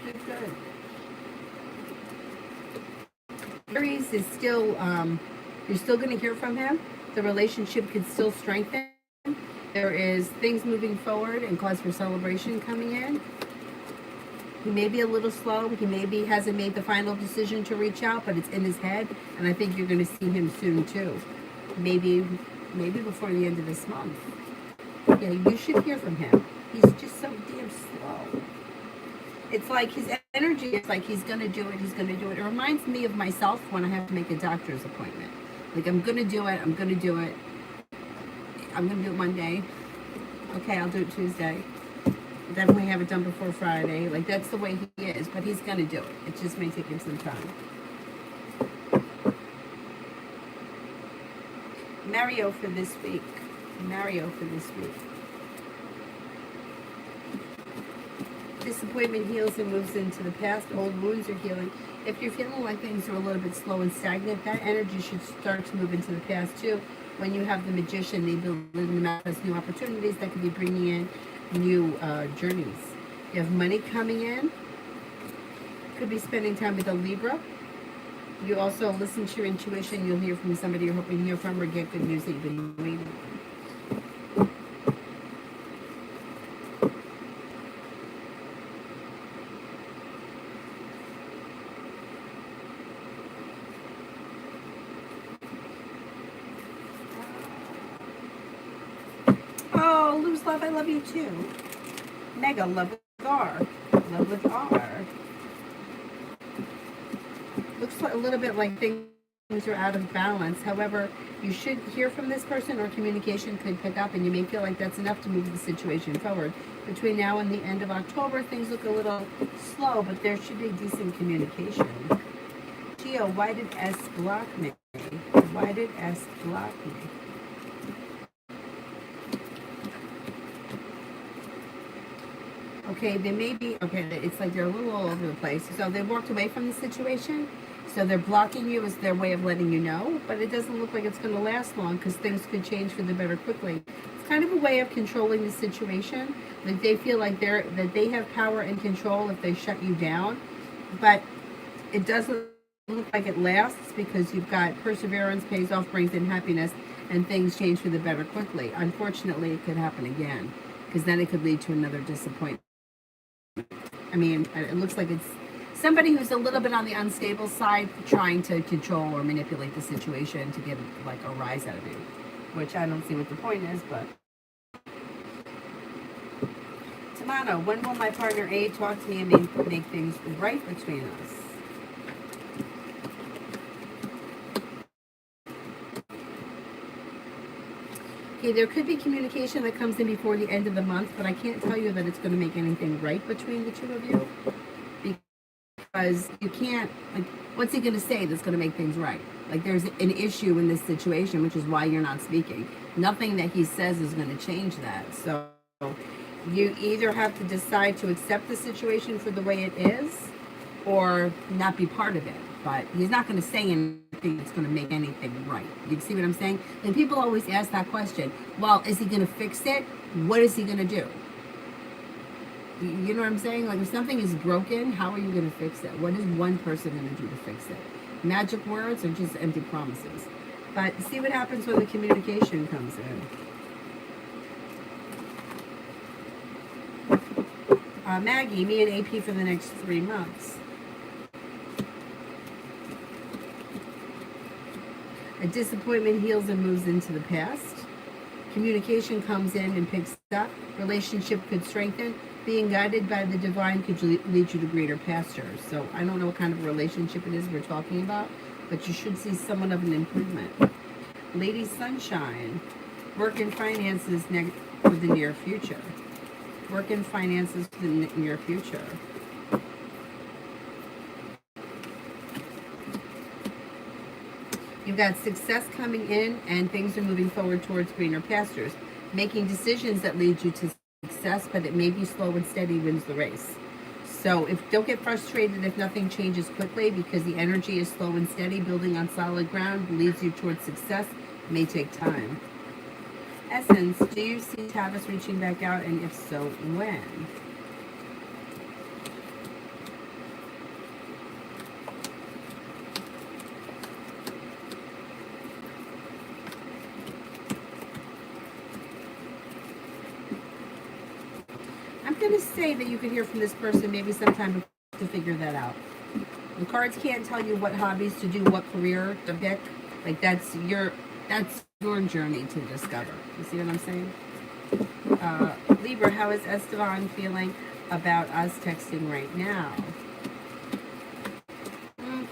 Aries is still, you're still going to hear from him. The relationship could still strengthen. There is things moving forward and cause for celebration coming in. He may be a little slow. He maybe hasn't made the final decision to reach out, but it's in his head. And I think you're going to see him soon too. Maybe before the end of this month. Yeah, you should hear from him. He's just so damn slow. It's like his energy is like he's going to do it. It reminds me of myself when I have to make a doctor's appointment. Like, I'm going to do it. I'm going to do it Monday. Okay, I'll do it Tuesday. Definitely have it done before Friday. Like, that's the way he is, but he's going to do it. It just may take him some time. Mario for this week. Disappointment heals and moves into the past. Old wounds are healing. If you're feeling like things are a little bit slow and stagnant, that energy should start to move into the past too. When you have the Magician, the ability to manifest new opportunities that could be bringing in new journeys. You have money coming in. Could be spending time with a Libra. You also listen to your intuition. You'll hear from somebody you're hoping to hear from or get good news that you've been waiting on. Oh, Lose Love, I love you too. Mega, love with R. Love with R. Looks a little bit like things are out of balance. However, you should hear from this person or communication could pick up and you may feel like that's enough to move the situation forward. Between now and the end of October, things look a little slow, but there should be decent communication. Gio, why did S block me? Why did S block me? Okay, they may be, okay, it's like they're a little all over the place. So they walked away from the situation. So they're blocking you as their way of letting you know. But it doesn't look like it's going to last long because things could change for the better quickly. It's kind of a way of controlling the situation. Like they feel like that they have power and control if they shut you down. but it doesn't look like it lasts because you've got perseverance pays off, brings in happiness, and things change for the better quickly. Unfortunately, it could happen again because then it could lead to another disappointment. I mean, it looks like it's somebody who's a little bit on the unstable side trying to control or manipulate the situation to get like a rise out of you, which I don't see what the point is, but. Tamano, when will my partner A talk to me and make things right between us? Okay, there could be communication that comes in before the end of the month, but I can't tell you that it's going to make anything right between the two of you because you can't, like, what's he going to say that's going to make things right? Like, there's an issue in this situation, which is why you're not speaking. Nothing that he says is going to change that. So you either have to decide to accept the situation for the way it is or not be part of it. But he's not going to say anything that's going to make anything right. You see what I'm saying? And people always ask that question. Well, is he going to fix it? What is he going to do? You know what I'm saying? Like, if something is broken, how are you going to fix it? What is one person going to do to fix it? Magic words or just empty promises? But see what happens when the communication comes in. Maggie, me and AP for the next 3 months. A disappointment heals and moves into the past. Communication comes in and picks up. Relationship could strengthen. Being guided by the divine could lead you to greater pastures. So I don't know what kind of relationship it is we're talking about, but you should see somewhat of an improvement. Lady Sunshine, work and finances for the near future. Work and finances for the near future. You've got success coming in and things are moving forward towards greener pastures. Making decisions that lead you to success, but it may be slow and steady wins the race. So don't get frustrated if nothing changes quickly because the energy is slow and steady. Building on solid ground leads you towards success. It may take time. Essence, do you see Tavis reaching back out, and if so, when? I'm going to say that you could hear from this person maybe sometime to figure that out. The cards can't tell you what hobbies to do, what career to pick. Like, that's your journey to discover. You see what I'm saying? Libra, how is Esteban feeling about us texting right now?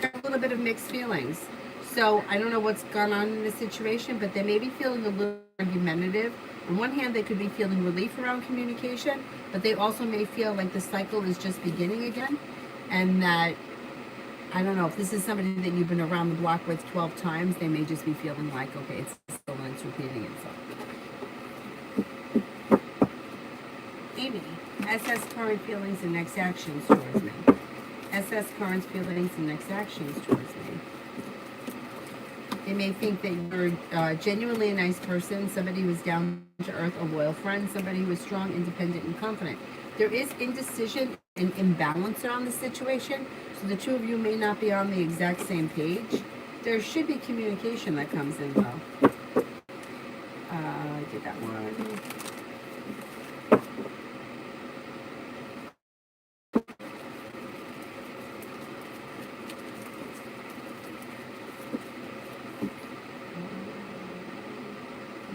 Got a little bit of mixed feelings. So I don't know what's gone on in this situation, but they may be feeling a little argumentative. On one hand, they could be feeling relief around communication, but they also may feel like the cycle is just beginning again, and that, I don't know, if this is somebody that you've been around the block with 12 times, they may just be feeling like, okay, it's still and it's repeating itself. Amy, SS current feelings and next actions towards me. SS current feelings and next actions towards me. They may think that you're genuinely a nice person, somebody who is down to earth, a loyal friend, somebody who is strong, independent, and confident. There is indecision and imbalance around the situation, so the two of you may not be on the exact same page. There should be communication that comes in, though. I did that one.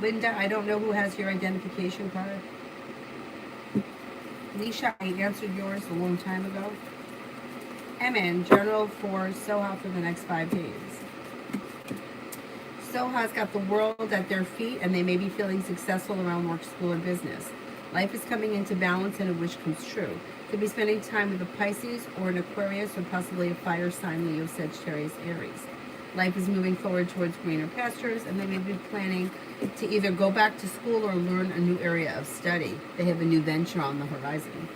Linda, I don't know who has your identification card. Nisha, I answered yours a long time ago. Emin, journal for Soha for the next 5 days. Soha's got the world at their feet, and they may be feeling successful around work, school, or business. Life is coming into balance, and a wish comes true. Could be spending time with a Pisces or an Aquarius, or possibly a fire sign, Leo, Sagittarius, Aries. Life is moving forward towards greener pastures, and they may be planning to either go back to school or learn a new area of study. They have a new venture on the horizon.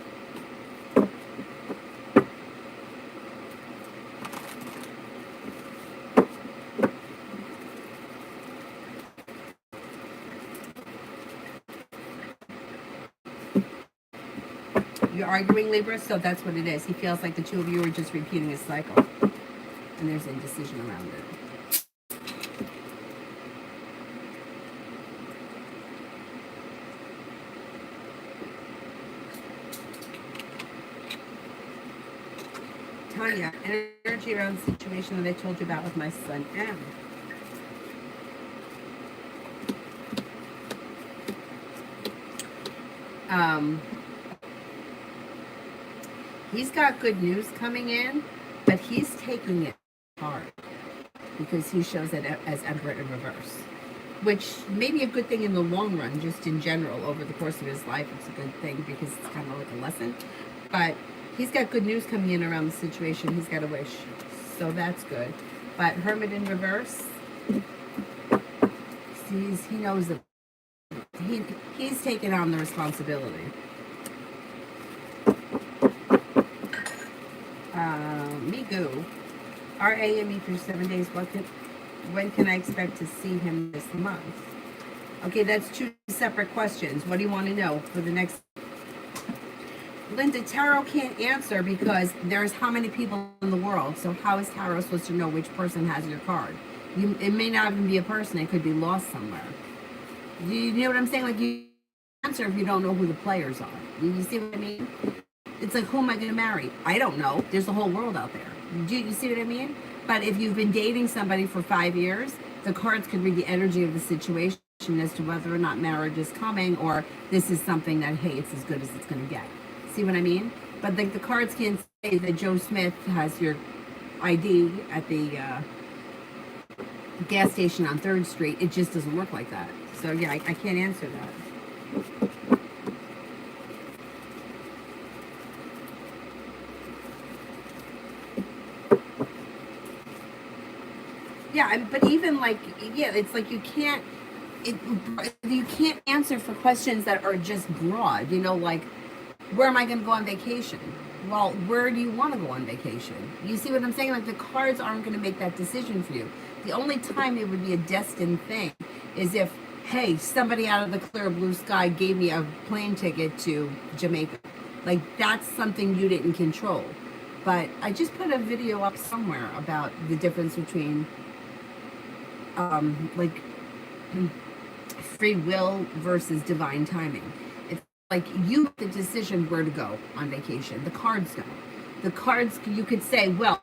You're arguing, Libra, so that's what it is. He feels like the two of you are just repeating a cycle. And there's indecision around it. Tanya, energy around the situation that I told you about with my son M. He's got good news coming in, but he's taking it hard because he shows it as Emperor in reverse, which may be a good thing in the long run, just in general, over the course of his life. It's a good thing because it's kind of like a lesson. But he's got good news coming in around the situation. He's got a wish, so that's good. But Hermit in reverse, he knows that he's taking on the responsibility. Migu, RAME through 7 days. When can I expect to see him this month? Okay, that's two separate questions. What do you want to know for the next? Linda, Tarot can't answer because there's how many people in the world. So how is Tarot supposed to know which person has your card? It may not even be a person. It could be lost somewhere. You know what I'm saying? Like, you answer if you don't know who the players are. You see what I mean? It's like, who am I going to marry? I don't know. There's a whole world out there. Do you see what I mean? But if you've been dating somebody for 5 years, the cards could read the energy of the situation as to whether or not marriage is coming, or this is something that, hey, it's as good as it's going to get. See what I mean? But the cards can't say that Joe Smith has your ID at the gas station on 3rd Street. It just doesn't work like that. So, yeah, I can't answer that. Yeah, but even like, yeah, it's like you can't answer for questions that are just broad, you know, like, where am I going to go on vacation? Well, where do you want to go on vacation? You see what I'm saying? Like, the cards aren't going to make that decision for you. The only time it would be a destined thing is if, hey, somebody out of the clear blue sky gave me a plane ticket to Jamaica. Like, that's something you didn't control. But I just put a video up somewhere about the difference between like free will versus divine timing. It's like you make the decision where to go on vacation. The cards know. The cards, you could say, well,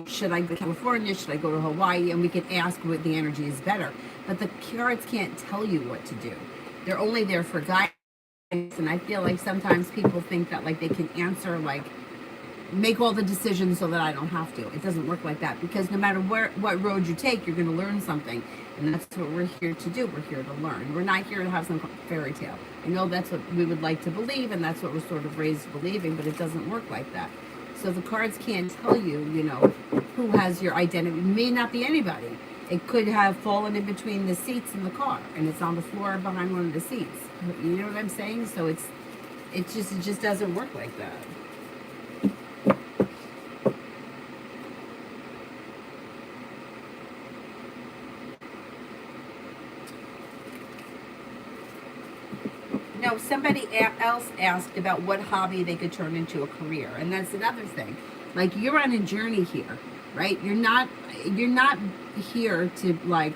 should I go to California? Should I go to Hawaii? And we can ask what the energy is better. But the cards can't tell you what to do. They're only there for guidance. And I feel like sometimes people think that like they can answer, like, make all the decisions so that I don't have to. It doesn't work like that, because no matter what road you take, you're going to learn something. And that's what we're here to do. We're here to learn. We're not here to have some fairy tale. I know that's what we would like to believe, and that's what we're sort of raised believing, but it doesn't work like that. So the cards can't tell you, you know, who has your identity. It may not be anybody. It could have fallen in between the seats in the car, and it's on the floor behind one of the seats. You know what I'm saying? So it just doesn't work like that. No, somebody else asked about what hobby they could turn into a career, and that's another thing. Like, you're on a journey here, right? You're not here to like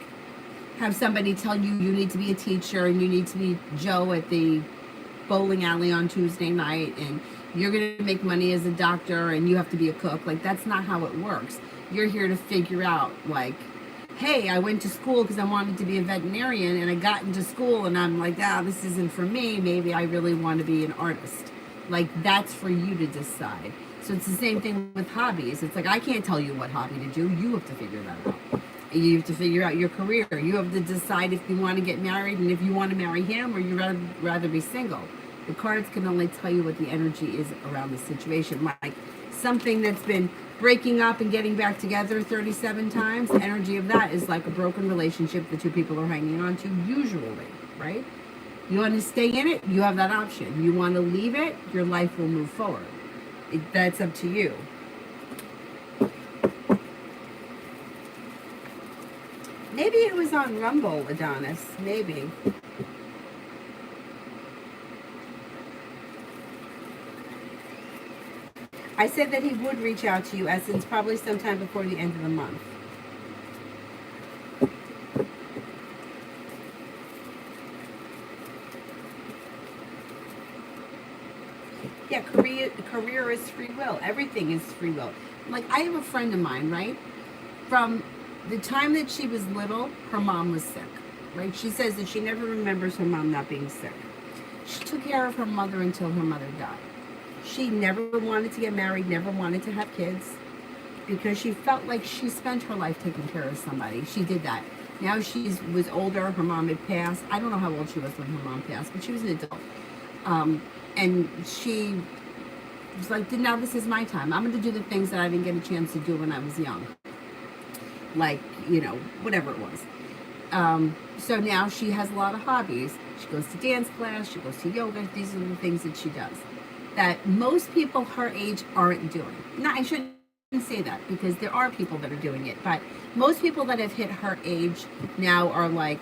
have somebody tell you you need to be a teacher and you need to be Joe at the bowling alley on Tuesday night, and you're going to make money as a doctor and you have to be a cook. Like, that's not how it works. You're here to figure out, like, hey, I went to school because I wanted to be a veterinarian, and I got into school and I'm like, this isn't for me. Maybe I really want to be an artist. Like, that's for you to decide. So it's the same thing with hobbies. It's like, I can't tell you what hobby to do. You have to figure that out. You have to figure out your career. You have to decide if you want to get married and if you want to marry him, or you rather be single. The cards can only tell you what the energy is around the situation. Like something that's been breaking up and getting back together 37 times, the energy of that is like a broken relationship the two people are hanging on to, usually, right? You want to stay in it, you have that option. You want to leave it, your life will move forward. That's up to you. Maybe it was on Rumble, Adonis. Maybe. I said that he would reach out to you, Essence, probably sometime before the end of the month. Yeah, career is free will. Everything is free will. Like, I have a friend of mine, right? From the time that she was little, her mom was sick, right? She says that she never remembers her mom not being sick. She took care of her mother until her mother died. She never wanted to get married, never wanted to have kids, because she felt like she spent her life taking care of somebody. She did that. Now she was older. Her mom had passed. I don't know how old she was when her mom passed, but she was an adult. And she was like, now this is my time. I'm going to do the things that I didn't get a chance to do when I was young. Like, whatever it was. So now she has a lot of hobbies. She goes to dance class. She goes to yoga. These are the things that she does that most people her age aren't doing. Now, I shouldn't say that because there are people that are doing it, but most people that have hit her age now are like,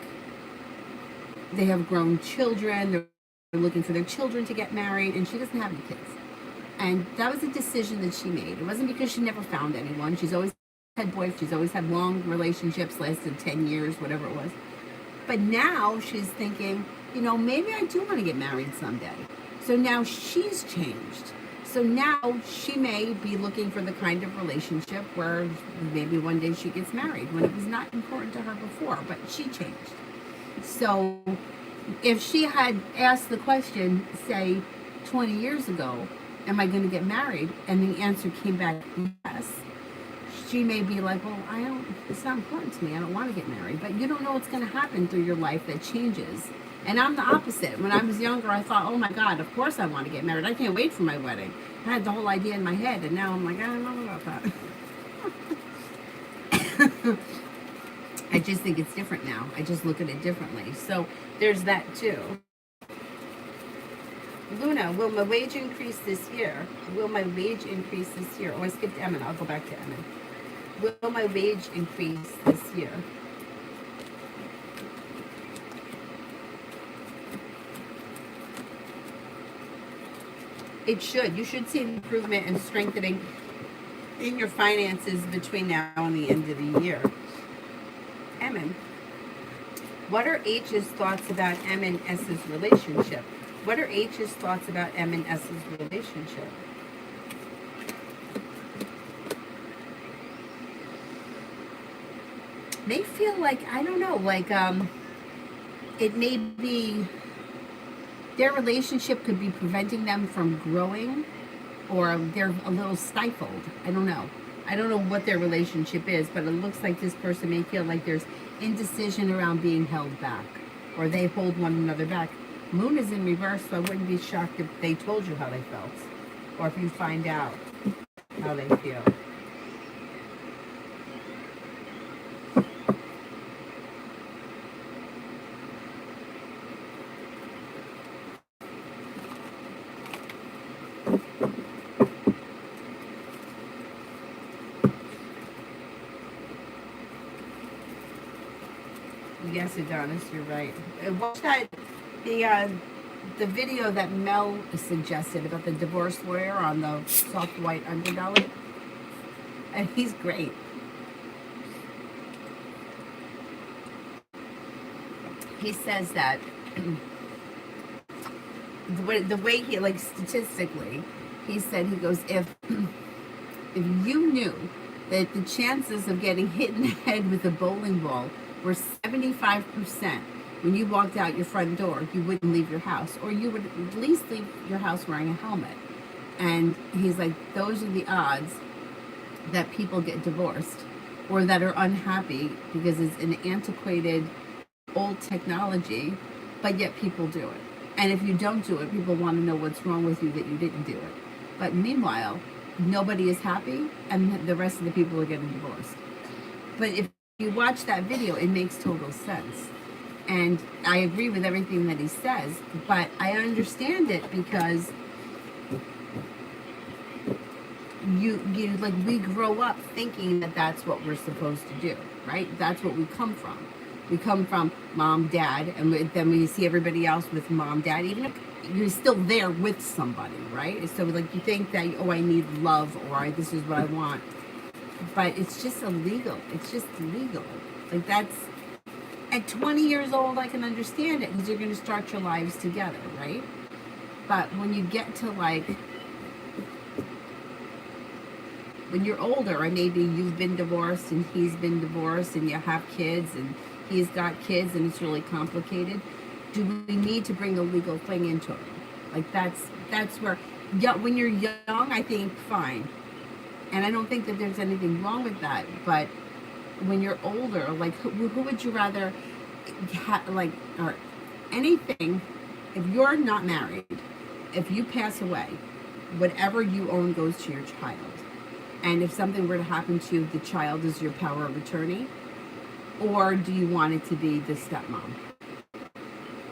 they have grown children. They're looking for their children to get married, and she doesn't have any kids. And that was a decision that she made. It wasn't because she never found anyone. She's always had boyfriends. She's always had long relationships, lasted 10 years, whatever it was. But now she's thinking, maybe I do want to get married someday. So now she's changed. So now she may be looking for the kind of relationship where maybe one day she gets married, when it was not important to her before, but she changed. So if she had asked the question, say, 20 years ago, am I going to get married? And the answer came back yes. She may be like, well, it's not important to me. I don't want to get married. But you don't know what's going to happen through your life that changes. And I'm the opposite. When I was younger, I thought, oh my God, of course I want to get married. I can't wait for my wedding. I had the whole idea in my head. And now I'm like, I don't know about that. I just think it's different now. I just look at it differently. So there's that too. Luna, will my wage increase this year? Will my wage increase this year? Oh, I skipped Emin. I'll go back to Emin. Will my wage increase this year? It should. You should see an improvement and strengthening in your finances between now and the end of the year. Emin, what are H's thoughts about M and S's relationship? What are H's thoughts about M and S's relationship? They feel like, I don't know, like it may be their relationship could be preventing them from growing, or they're a little stifled. I don't know. I don't know what their relationship is, but it looks like this person may feel like there's indecision around being held back, or they hold one another back. Moon is in reverse, so I wouldn't be shocked if they told you how they felt, or if you find out how they feel. Yes, Adonis, you're right. Watch that, the video that Mel suggested about the divorce lawyer on the soft white underbelly. And he's great. He says that the way he, like, statistically, he said, he goes, if you knew that the chances of getting hit in the head with a bowling ball were 75% when you walked out your front door, you wouldn't leave your house, or you would at least leave your house wearing a helmet. And he's like, those are the odds that people get divorced, or that are unhappy because it's an antiquated old technology, but yet people do it. And if you don't do it, people want to know what's wrong with you that you didn't do it. But meanwhile, nobody is happy, and the rest of the people are getting divorced. But if you watch that video, it makes total sense. And I agree with everything that he says, but I understand it because you like, we grow up thinking that that's what we're supposed to do, right? That's what we come from. We come from mom, dad, and then we see everybody else with mom, dad. Even if you're still there with somebody, right? So like you think that, oh, I need love, or this is what I want, but it's just illegal. It's just illegal. Like that's at 20 years old, I can understand it because you're going to start your lives together, right? But when you get to like when you're older, or maybe you've been divorced and he's been divorced, and you have kids and he's got kids, and it's really complicated. Do we need to bring the legal thing into it? Like that's where, yeah, when you're young, I think fine, and I don't think that there's anything wrong with that. But when you're older, like who would you rather like, or anything? If you're not married, if you pass away, whatever you own goes to your child. And if something were to happen to you, the child is your power of attorney? Or do you want it to be the stepmom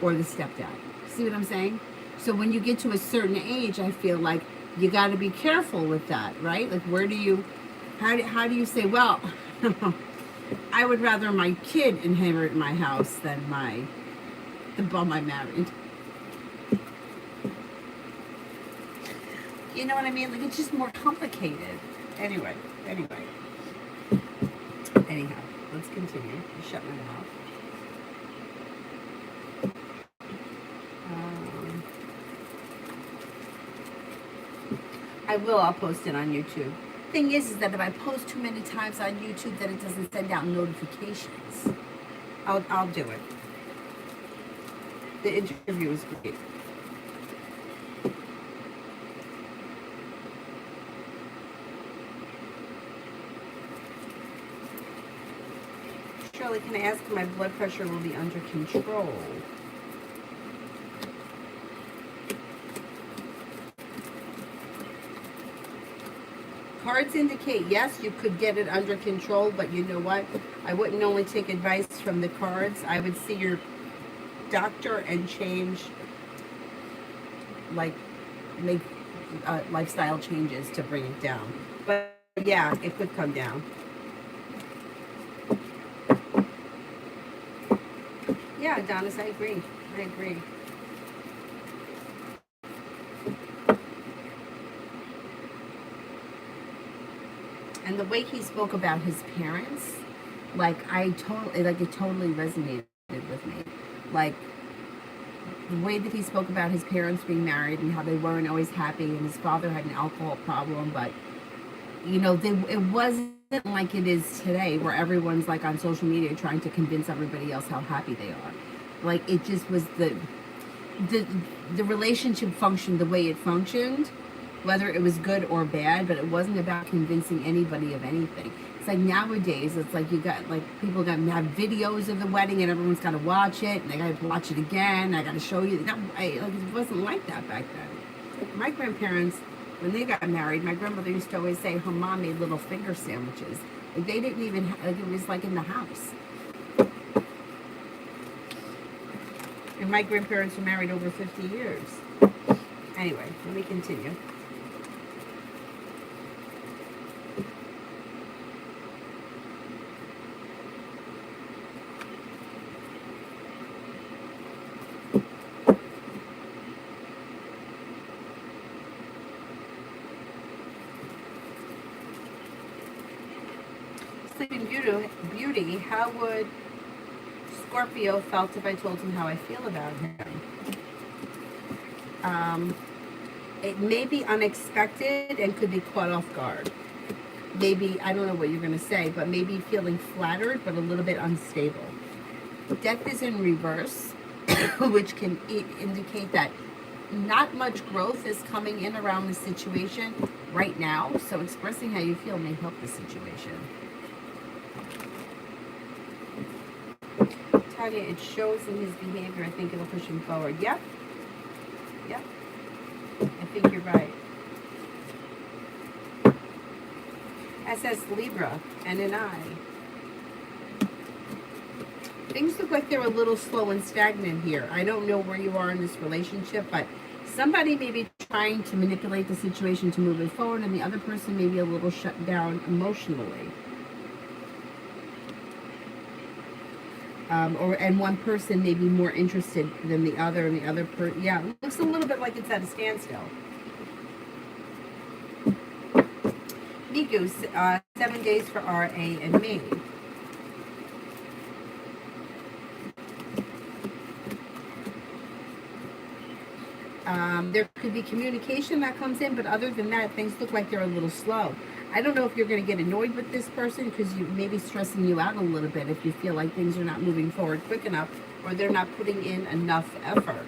or the stepdad? See what I'm saying? So when you get to a certain age, I feel like you got to be careful with that, right? Like where do you, how do you say, well, I would rather my kid inherit my house than the bum I married. You know what I mean? Like it's just more complicated. Anyhow, let's continue. I shut my mouth. I'll post it on YouTube. Thing is that if I post too many times on YouTube, then it doesn't send out notifications. I'll do it. The interview was great. Shirley, can I ask if my blood pressure will be under control? Cards indicate yes, you could get it under control, but you know what? I wouldn't only take advice from the cards. I would see your doctor and change, like, make lifestyle changes to bring it down. But yeah, it could come down. Yeah, Adonis, I agree. And the way he spoke about his parents, like it totally resonated with me. Like the way that he spoke about his parents being married and how they weren't always happy, and his father had an alcohol problem, but you know, it wasn't like it is today where everyone's like on social media trying to convince everybody else how happy they are. Like it just was the relationship functioned the way it functioned, whether it was good or bad, but it wasn't about convincing anybody of anything. It's like nowadays, it's like you got like people got to have videos of the wedding and everyone's got to watch it and they got to watch it again. I got to show you. It wasn't like that back then. My grandparents, when they got married, my grandmother used to always say her mom made little finger sandwiches. Like they didn't even, like it was like in the house. And my grandparents were married over 50 years. Anyway, let me continue. Sleeping Beauty, how would Scorpio felt if I told him how I feel about him? It may be unexpected and could be caught off guard. Maybe, I don't know what you're going to say, but maybe feeling flattered but a little bit unstable. Death is in reverse, which can indicate that not much growth is coming in around the situation right now, so expressing how you feel may help the situation. Tanya, it shows in his behavior. I think it'll push him forward. Yep. I think you're right. SS Libra and an eye. Things look like they're a little slow and stagnant here. I don't know where you are in this relationship, but somebody may be trying to manipulate the situation to move it forward, and the other person may be a little shut down emotionally. and one person may be more interested than the other, and the other yeah, it looks a little bit like it's at a standstill. Miku, 7 days for RA and me. There could be communication that comes in, but other than that, things look like they're a little slow. I don't know if you're going to get annoyed with this person because you may be stressing you out a little bit if you feel like things are not moving forward quick enough or they're not putting in enough effort.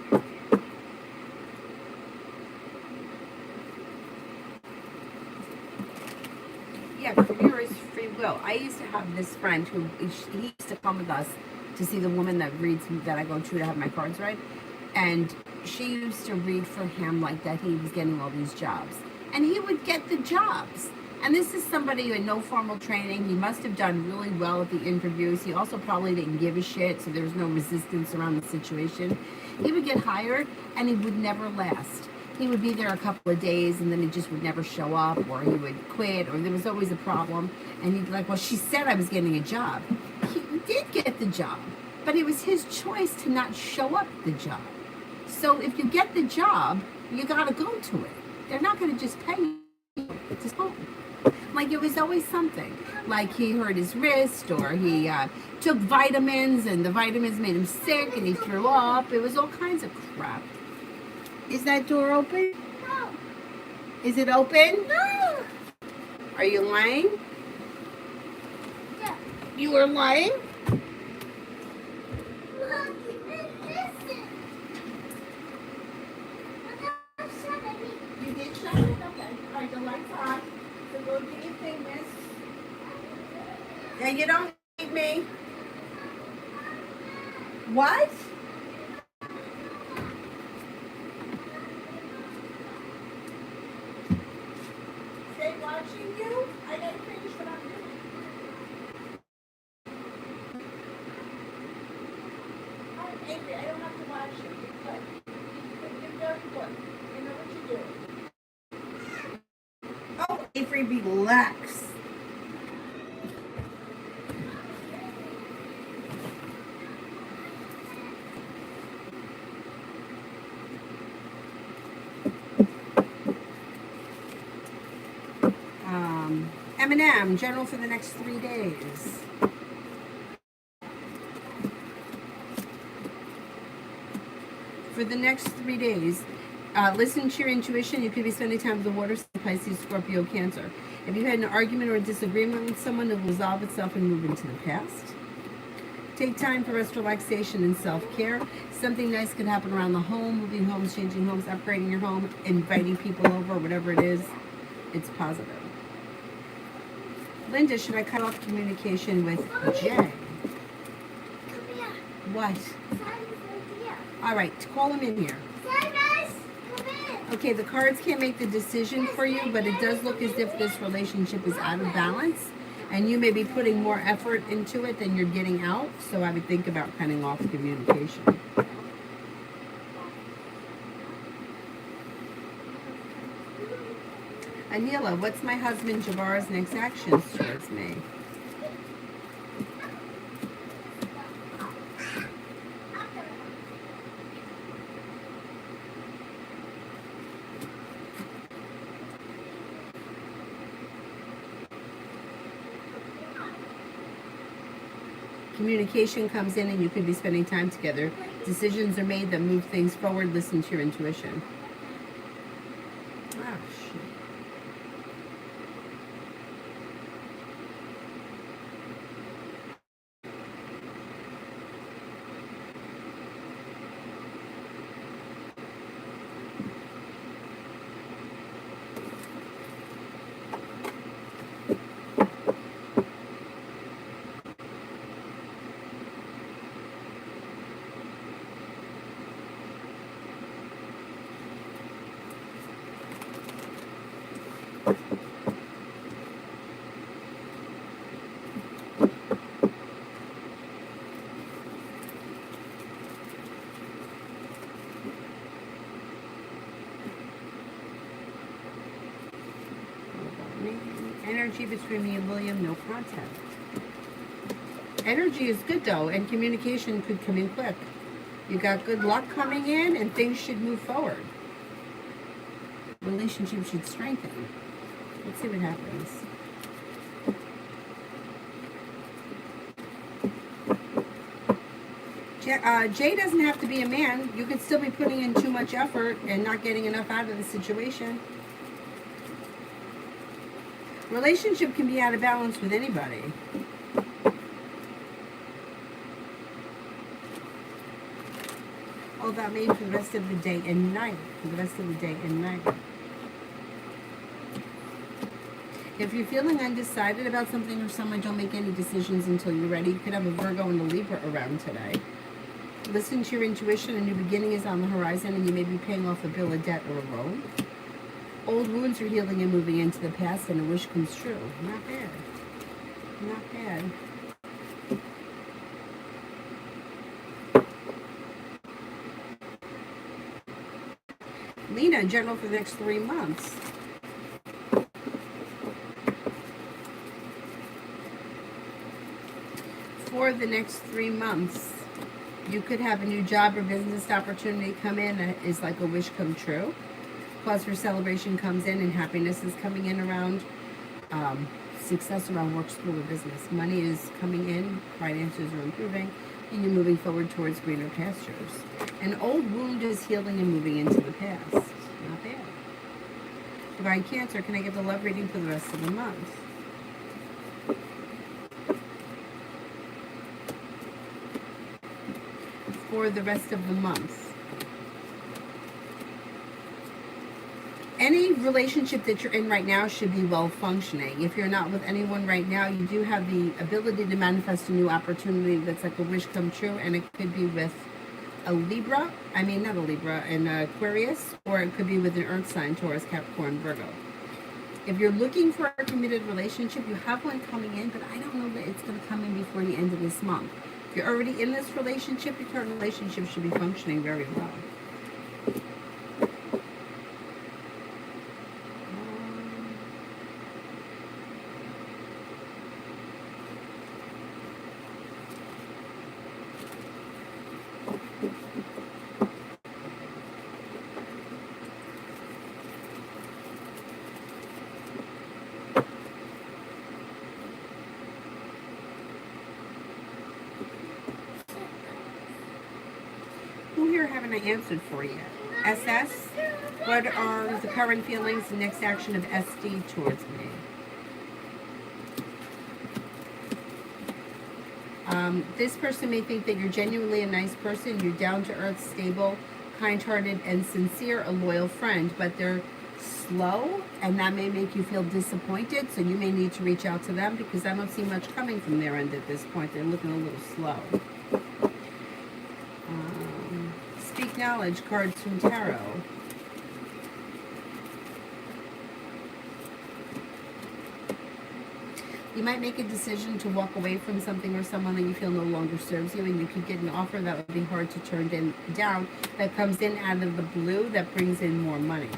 Yeah, career is free will. I used to have this friend who, he used to come with us to see the woman that reads, that I go to have my cards read. And she used to read for him like that he was getting all these jobs. And he would get the jobs. And this is somebody who had no formal training. He must have done really well at the interviews. He also probably didn't give a shit, so there was no resistance around the situation. He would get hired, and he would never last. He would be there a couple of days, and then he just would never show up, or he would quit, or there was always a problem. And he'd be like, well, she said I was getting a job. He did get the job, but it was his choice to not show up at the job. So if you get the job, you got to go to it. They're not going to just pay you to home. Like, it was always something. Like, he hurt his wrist, or he took vitamins, and the vitamins made him sick, and he threw up. It was all kinds of crap. Is that door open? No. Is it open? No. Are you lying? Yeah. You are lying? Look, listen. You did shut it? Okay. All right, the light's on. So go do your thing, miss. Now, you don't need me. What? Stay watching you? I gotta finish what I'm doing. Oh, Avery, I don't have to watch you. You're good. You're very good. You know what you're doing. Oh, Avery, relax. M&M, general for the next 3 days. For the next 3 days, listen to your intuition. You could be spending time with the water sign, Pisces, Scorpio, Cancer. If you had an argument or a disagreement with someone, it will resolve itself and move into the past. Take time for rest, relaxation, and self-care. Something nice could happen around the home, moving homes, changing homes, upgrading your home, inviting people over, whatever it is. It's positive. Linda, should I cut off communication with Jay? Come here. What? Simon's here. All right, call him in here. Simon, come in. Okay, the cards can't make the decision for you, but it does look as if this relationship is out of balance, and you may be putting more effort into it than you're getting out, so I would think about cutting off communication. Anila, what's my husband Javar's next actions towards me? Communication comes in and you could be spending time together. Decisions are made that move things forward. Listen to your intuition. Oh, shit. Energy between me and William, no contact. Energy is good though, and communication could come in quick. You got good luck coming in, and things should move forward. Relationship should strengthen. Let's see what happens. Jay doesn't have to be a man. You could still be putting in too much effort and not getting enough out of the situation. Relationship can be out of balance with anybody. All that made for the rest of the day and night. For the rest of the day and night. If you're feeling undecided about something or someone, don't make any decisions until you're ready. You could have a Virgo and a Libra around today. Listen to your intuition. A new beginning is on the horizon, and you may be paying off a bill, a debt, or a loan. Old wounds are healing and moving into the past, and a wish comes true. Not bad. Not bad. Lena, in general, for the next 3 months. For the next 3 months, you could have a new job or business opportunity come in that is like a wish come true. Cause for celebration comes in, and happiness is coming in around success around work, school, or business. Money is coming in, finances are improving, and you're moving forward towards greener pastures. An old wound is healing and moving into the past. Not bad. Divine Cancer, can I get the love reading for the rest of the month? For the rest of the month. Any relationship that you're in right now should be well functioning. If you're not with anyone right now, you do have the ability to manifest a new opportunity that's like a wish come true, and it could be with a Libra, not a Libra, an Aquarius, or it could be with an Earth sign, Taurus, Capricorn, Virgo. If you're looking for a committed relationship, you have one coming in, but I don't know that it's going to come in before the end of this month. If you're already in this relationship, your current relationship should be functioning very well. Who here haven't I answered for yet? SS, what are the current feelings and next action of SD towards me? This person may think that you're genuinely a nice person. You're down to earth, stable, kind-hearted, and sincere, a loyal friend, but they're slow, and that may make you feel disappointed, so you may need to reach out to them, because I don't see much coming from their end at this point. They're looking a little slow. Speak knowledge, cards from tarot. You might make a decision to walk away from something or someone that you feel no longer serves you, and you could get an offer that would be hard to turn down, that comes in out of the blue, that brings in more money.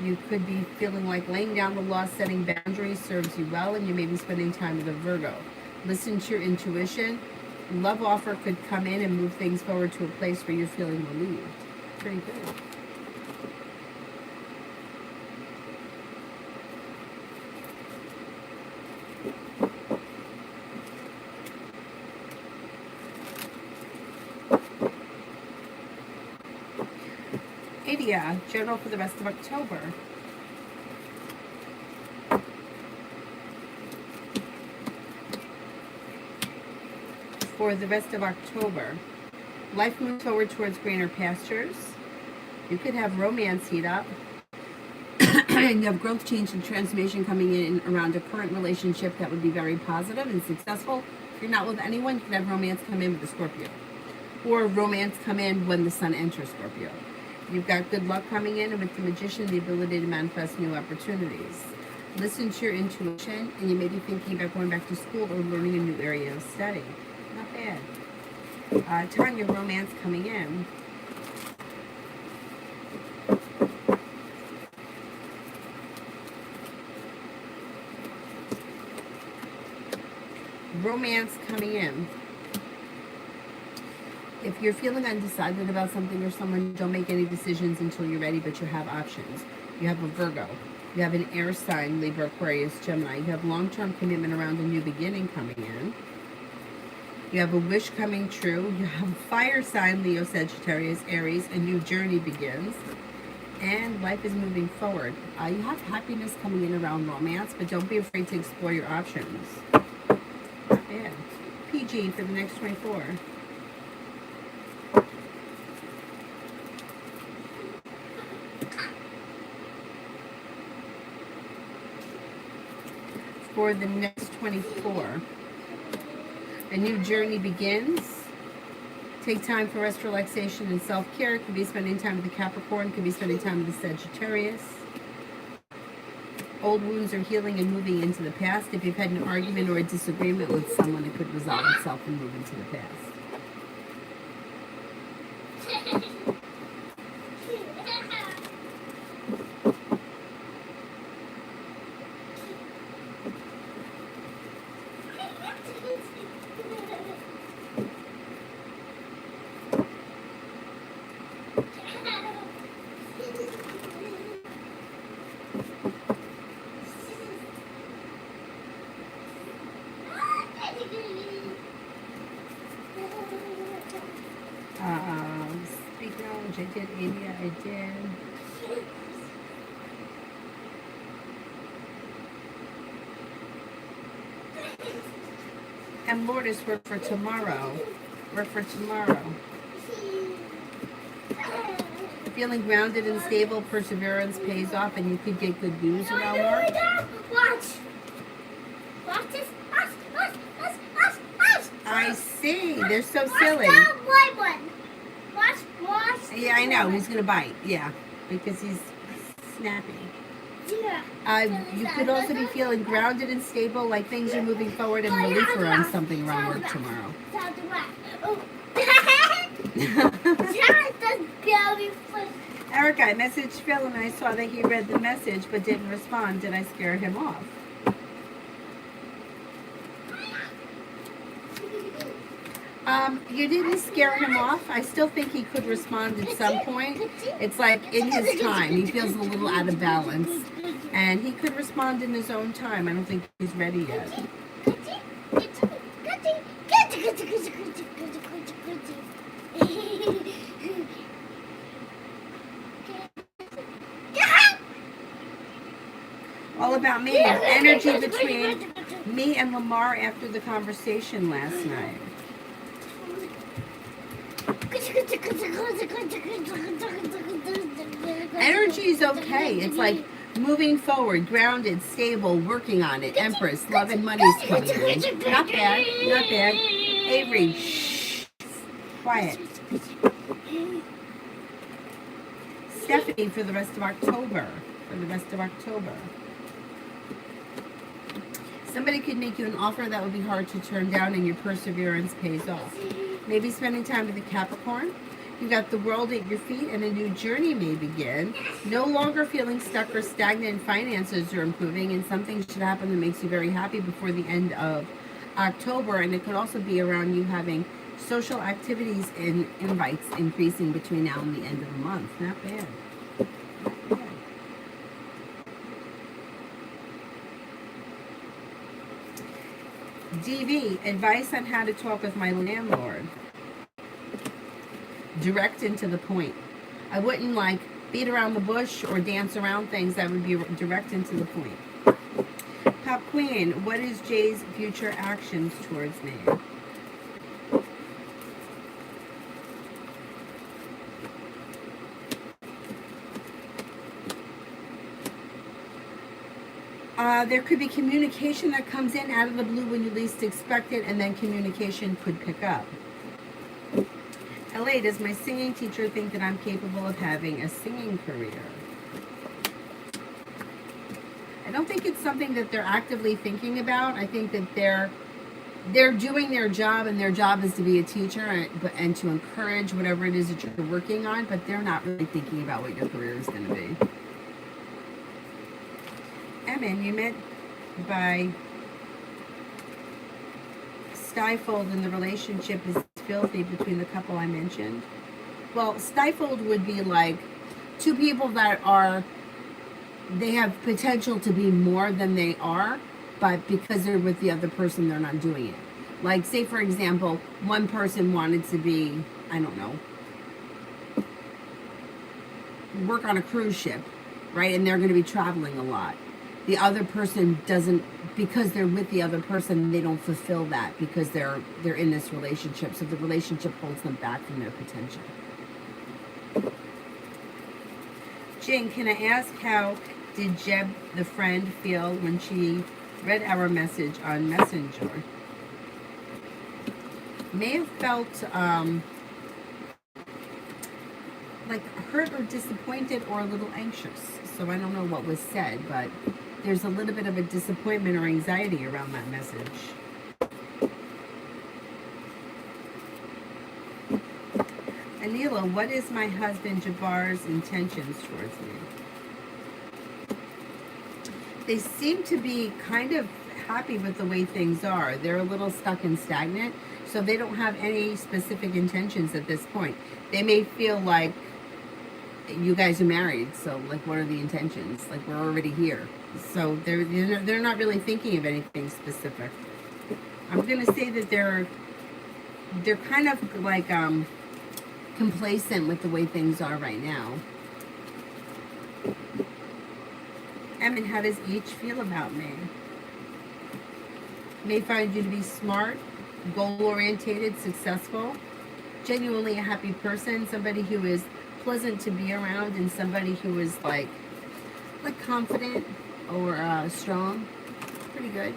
You could be feeling like laying down the law, setting boundaries serves you well, and you may be spending time with a Virgo. Listen to your intuition. Love offer could come in and move things forward to a place where you're feeling relieved. Pretty good. Adia, general for the rest of October. For the rest of October, life moves forward towards greener pastures. You could have romance heat up. You have growth, change, and transformation coming in around a current relationship that would be very positive and successful. If you're not with anyone, you could have romance come in with a Scorpio. Or romance come in when the sun enters Scorpio. You've got good luck coming in, and with the Magician, the ability to manifest new opportunities. Listen to your intuition, and you may be thinking about going back to school or learning a new area of study. Not bad. Tanya, romance coming in. romance coming in. If you're feeling undecided about something or someone, don't make any decisions until you're ready, but you have options. You have a Virgo. You have an air sign, Libra, Aquarius, Gemini. You have long-term commitment around a new beginning coming in. You have a wish coming true. You have a fire sign, Leo, Sagittarius, Aries. A new journey begins. And life is moving forward. You have happiness coming in around romance, but don't be afraid to explore your options. Yeah. PG for the next 24. For the next 24. A new journey begins. Take time for rest, relaxation, and self-care. It could be spending time with the Capricorn. It could be spending time with the Sagittarius. Old wounds are healing and moving into the past. If you've had an argument or a disagreement with someone, it could resolve itself and move into the past. Speak knowledge, I did. India, I did. And Lourdes, work for tomorrow. Work for tomorrow. Feeling grounded and stable, perseverance pays off, and you could get good news around work. Watch. Watch this. Watch. I see. They're so silly. Watch that white one. Watch. Yeah, I know. He's going to bite. Yeah, because he's snappy. Yeah. You could also be feeling grounded and stable, like things are moving forward, and relief around something around work tomorrow. Erica, I messaged Phil and I saw that he read the message but didn't respond. Did I scare him off? You didn't scare him off. I still think he could respond at some point. It's like in his time. He feels a little out of balance. And he could respond in his own time. I don't think he's ready yet. All about me. Energy between me and Lamar after the conversation last night. Energy is okay. It's like moving forward, grounded, stable, working on it. Empress, love and money's coming in. Not bad. Not bad. Avery, shh. Quiet. Stephanie for the rest of October. Somebody could make you an offer that would be hard to turn down, and your perseverance pays off. Maybe spending time with the Capricorn. You got the world at your feet, and a new journey may begin. No longer feeling stuck or stagnant. Finances are improving, and something should happen that makes you very happy before the end of October. And it could also be around you having social activities and invites increasing between now and the end of the month. Not bad. DV, advice on how to talk with my landlord. Direct and to the point. I wouldn't like beat around the bush or dance around things. That would be direct and to the point. Pop Queen, what is Jay's future actions towards me? There could be communication that comes in out of the blue when you least expect it, and then communication could pick up. LA, does my singing teacher think that I'm capable of having a singing career? I don't think it's something that they're actively thinking about. I think that they're doing their job, and their job is to be a teacher and to encourage whatever it is that you're working on, but they're not really thinking about what your career is going to be. Emin, you meant by stifled and the relationship is filthy between the couple I mentioned. Well, stifled would be like two people that are, they have potential to be more than they are, but because they're with the other person, they're not doing it. Like, say, for example, one person wanted to be, I don't know, work on a cruise ship, right? And they're going to be traveling a lot. The other person doesn't, because they're with the other person, they don't fulfill that because they're in this relationship. So the relationship holds them back from their potential. Jane, can I ask how did Jeb, the friend, feel when she read our message on Messenger? May have felt like hurt or disappointed or a little anxious. So I don't know what was said, but there's a little bit of a disappointment or anxiety around that message. Anila, what is my husband Jabbar's intentions towards me? They seem to be kind of happy with the way things are. They're a little stuck and stagnant, so they don't have any specific intentions at this point. They may feel like you guys are married, so like what are the intentions? Like we're already here. So they're not really thinking of anything specific. I'm gonna say that they're kind of like complacent with the way things are right now. Emin, how does each feel about me? May find you to be smart, goal-orientated, successful, genuinely a happy person, somebody who is pleasant to be around, and somebody who is like confident or strong. Pretty good.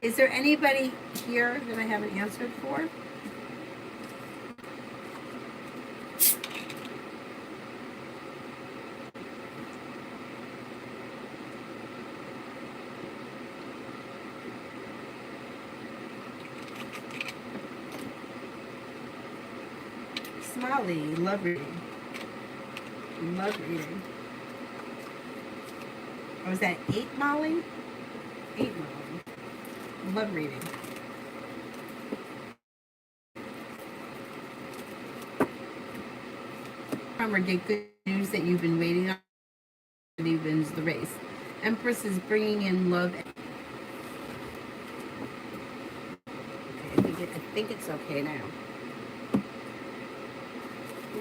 Is there anybody here that I haven't answered for? Smiley, love reading. Love reading. Oh, was that 8 Molly? 8 Molly. Love reading. Farmer, get good news that you've been waiting on. He wins the race. Empress is bringing in love. Okay, I think it's okay now.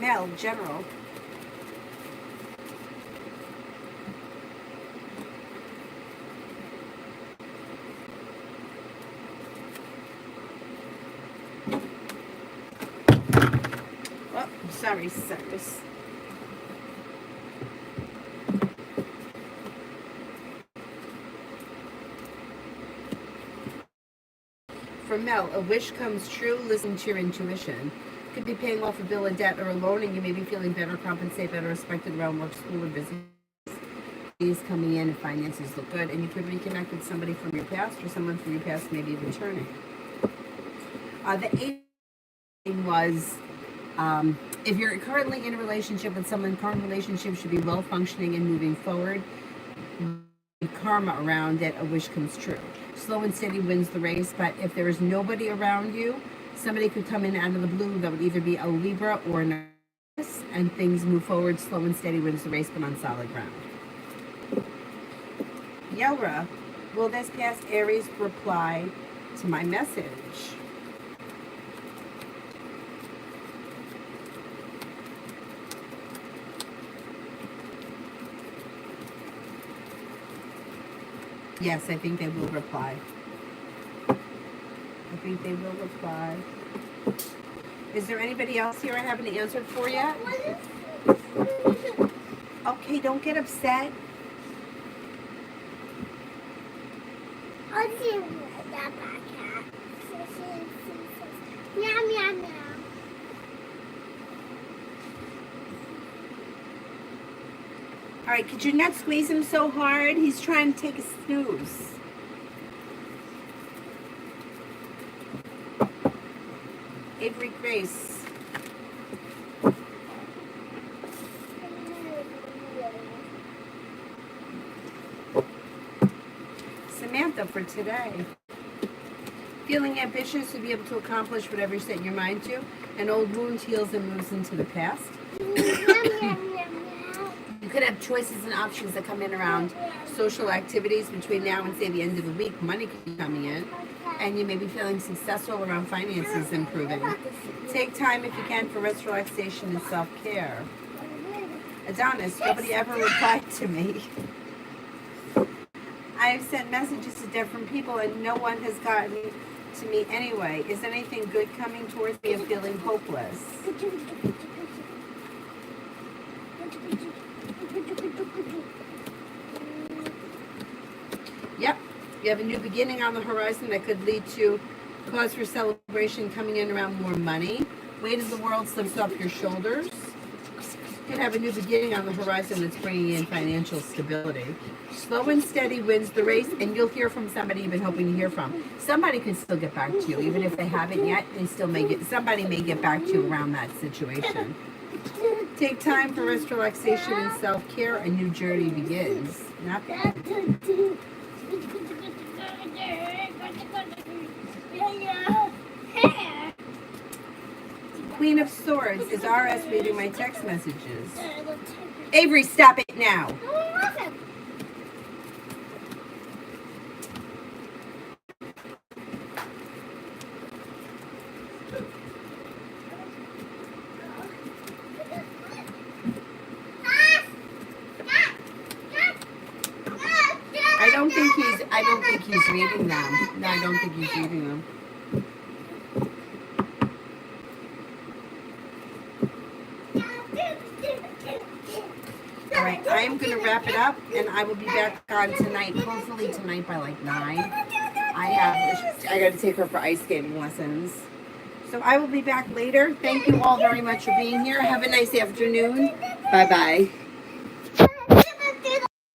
Mel, general. Oh, sorry, Cyrus. For Mel, a wish comes true, listen to your intuition. Could be paying off a bill, a debt, or a loan, and you may be feeling better, compensated, better respected around work, school, or business. Is coming in and finances look good, and you could reconnect with somebody from your past or someone from your past maybe returning. The 8 was if you're currently in a relationship with someone, current relationship should be well functioning and moving forward. Karma around it, a wish comes true. Slow and steady wins the race, but if there is nobody around you, somebody could come in out of the blue that would either be a Libra or an Aquarius, and things move forward. Slow and steady wins the race, but on solid ground. Yelra, will this past Aries reply to my message? Yes, I think they will reply. I think they will reply. Is there anybody else here I haven't answered for yet? Okay, don't get upset. I'll do that podcast. Meow, meow, meow. All right, could you not squeeze him so hard? He's trying to take a snooze. Avery Grace. Samantha for today. Feeling ambitious to be able to accomplish whatever you set your mind to. An old wound heals and moves into the past. You could have choices and options that come in around social activities between now and say the end of the week. Money could be coming in. And you may be feeling successful around finances improving. Take time if you can for rest, relaxation, and self-care. Adonis, nobody ever replied to me. I have sent messages to different people and no one has gotten to me anyway. Is anything good coming towards me of feeling hopeless? Yep, you have a new beginning on the horizon that could lead to cause for celebration coming in around more money. Weight of the world slips off your shoulders. You could have a new beginning on the horizon that's bringing in financial stability. Slow and steady wins the race, and you'll hear from somebody you've been hoping to hear from. Somebody can still get back to you, even if they haven't yet. They still may get. Somebody may get back to you around that situation. Take time for rest, relaxation, and self-care. A new journey begins. Nothing. Queen of Swords is RS reading my text messages. Avery, stop it now. I don't think he's reading them. No, I don't think he's reading them. All right, I'm going to wrap it up, and I will be back on tonight, hopefully tonight by like 9. I got to take her for ice skating lessons. So I will be back later. Thank you all very much for being here. Have a nice afternoon. Bye-bye.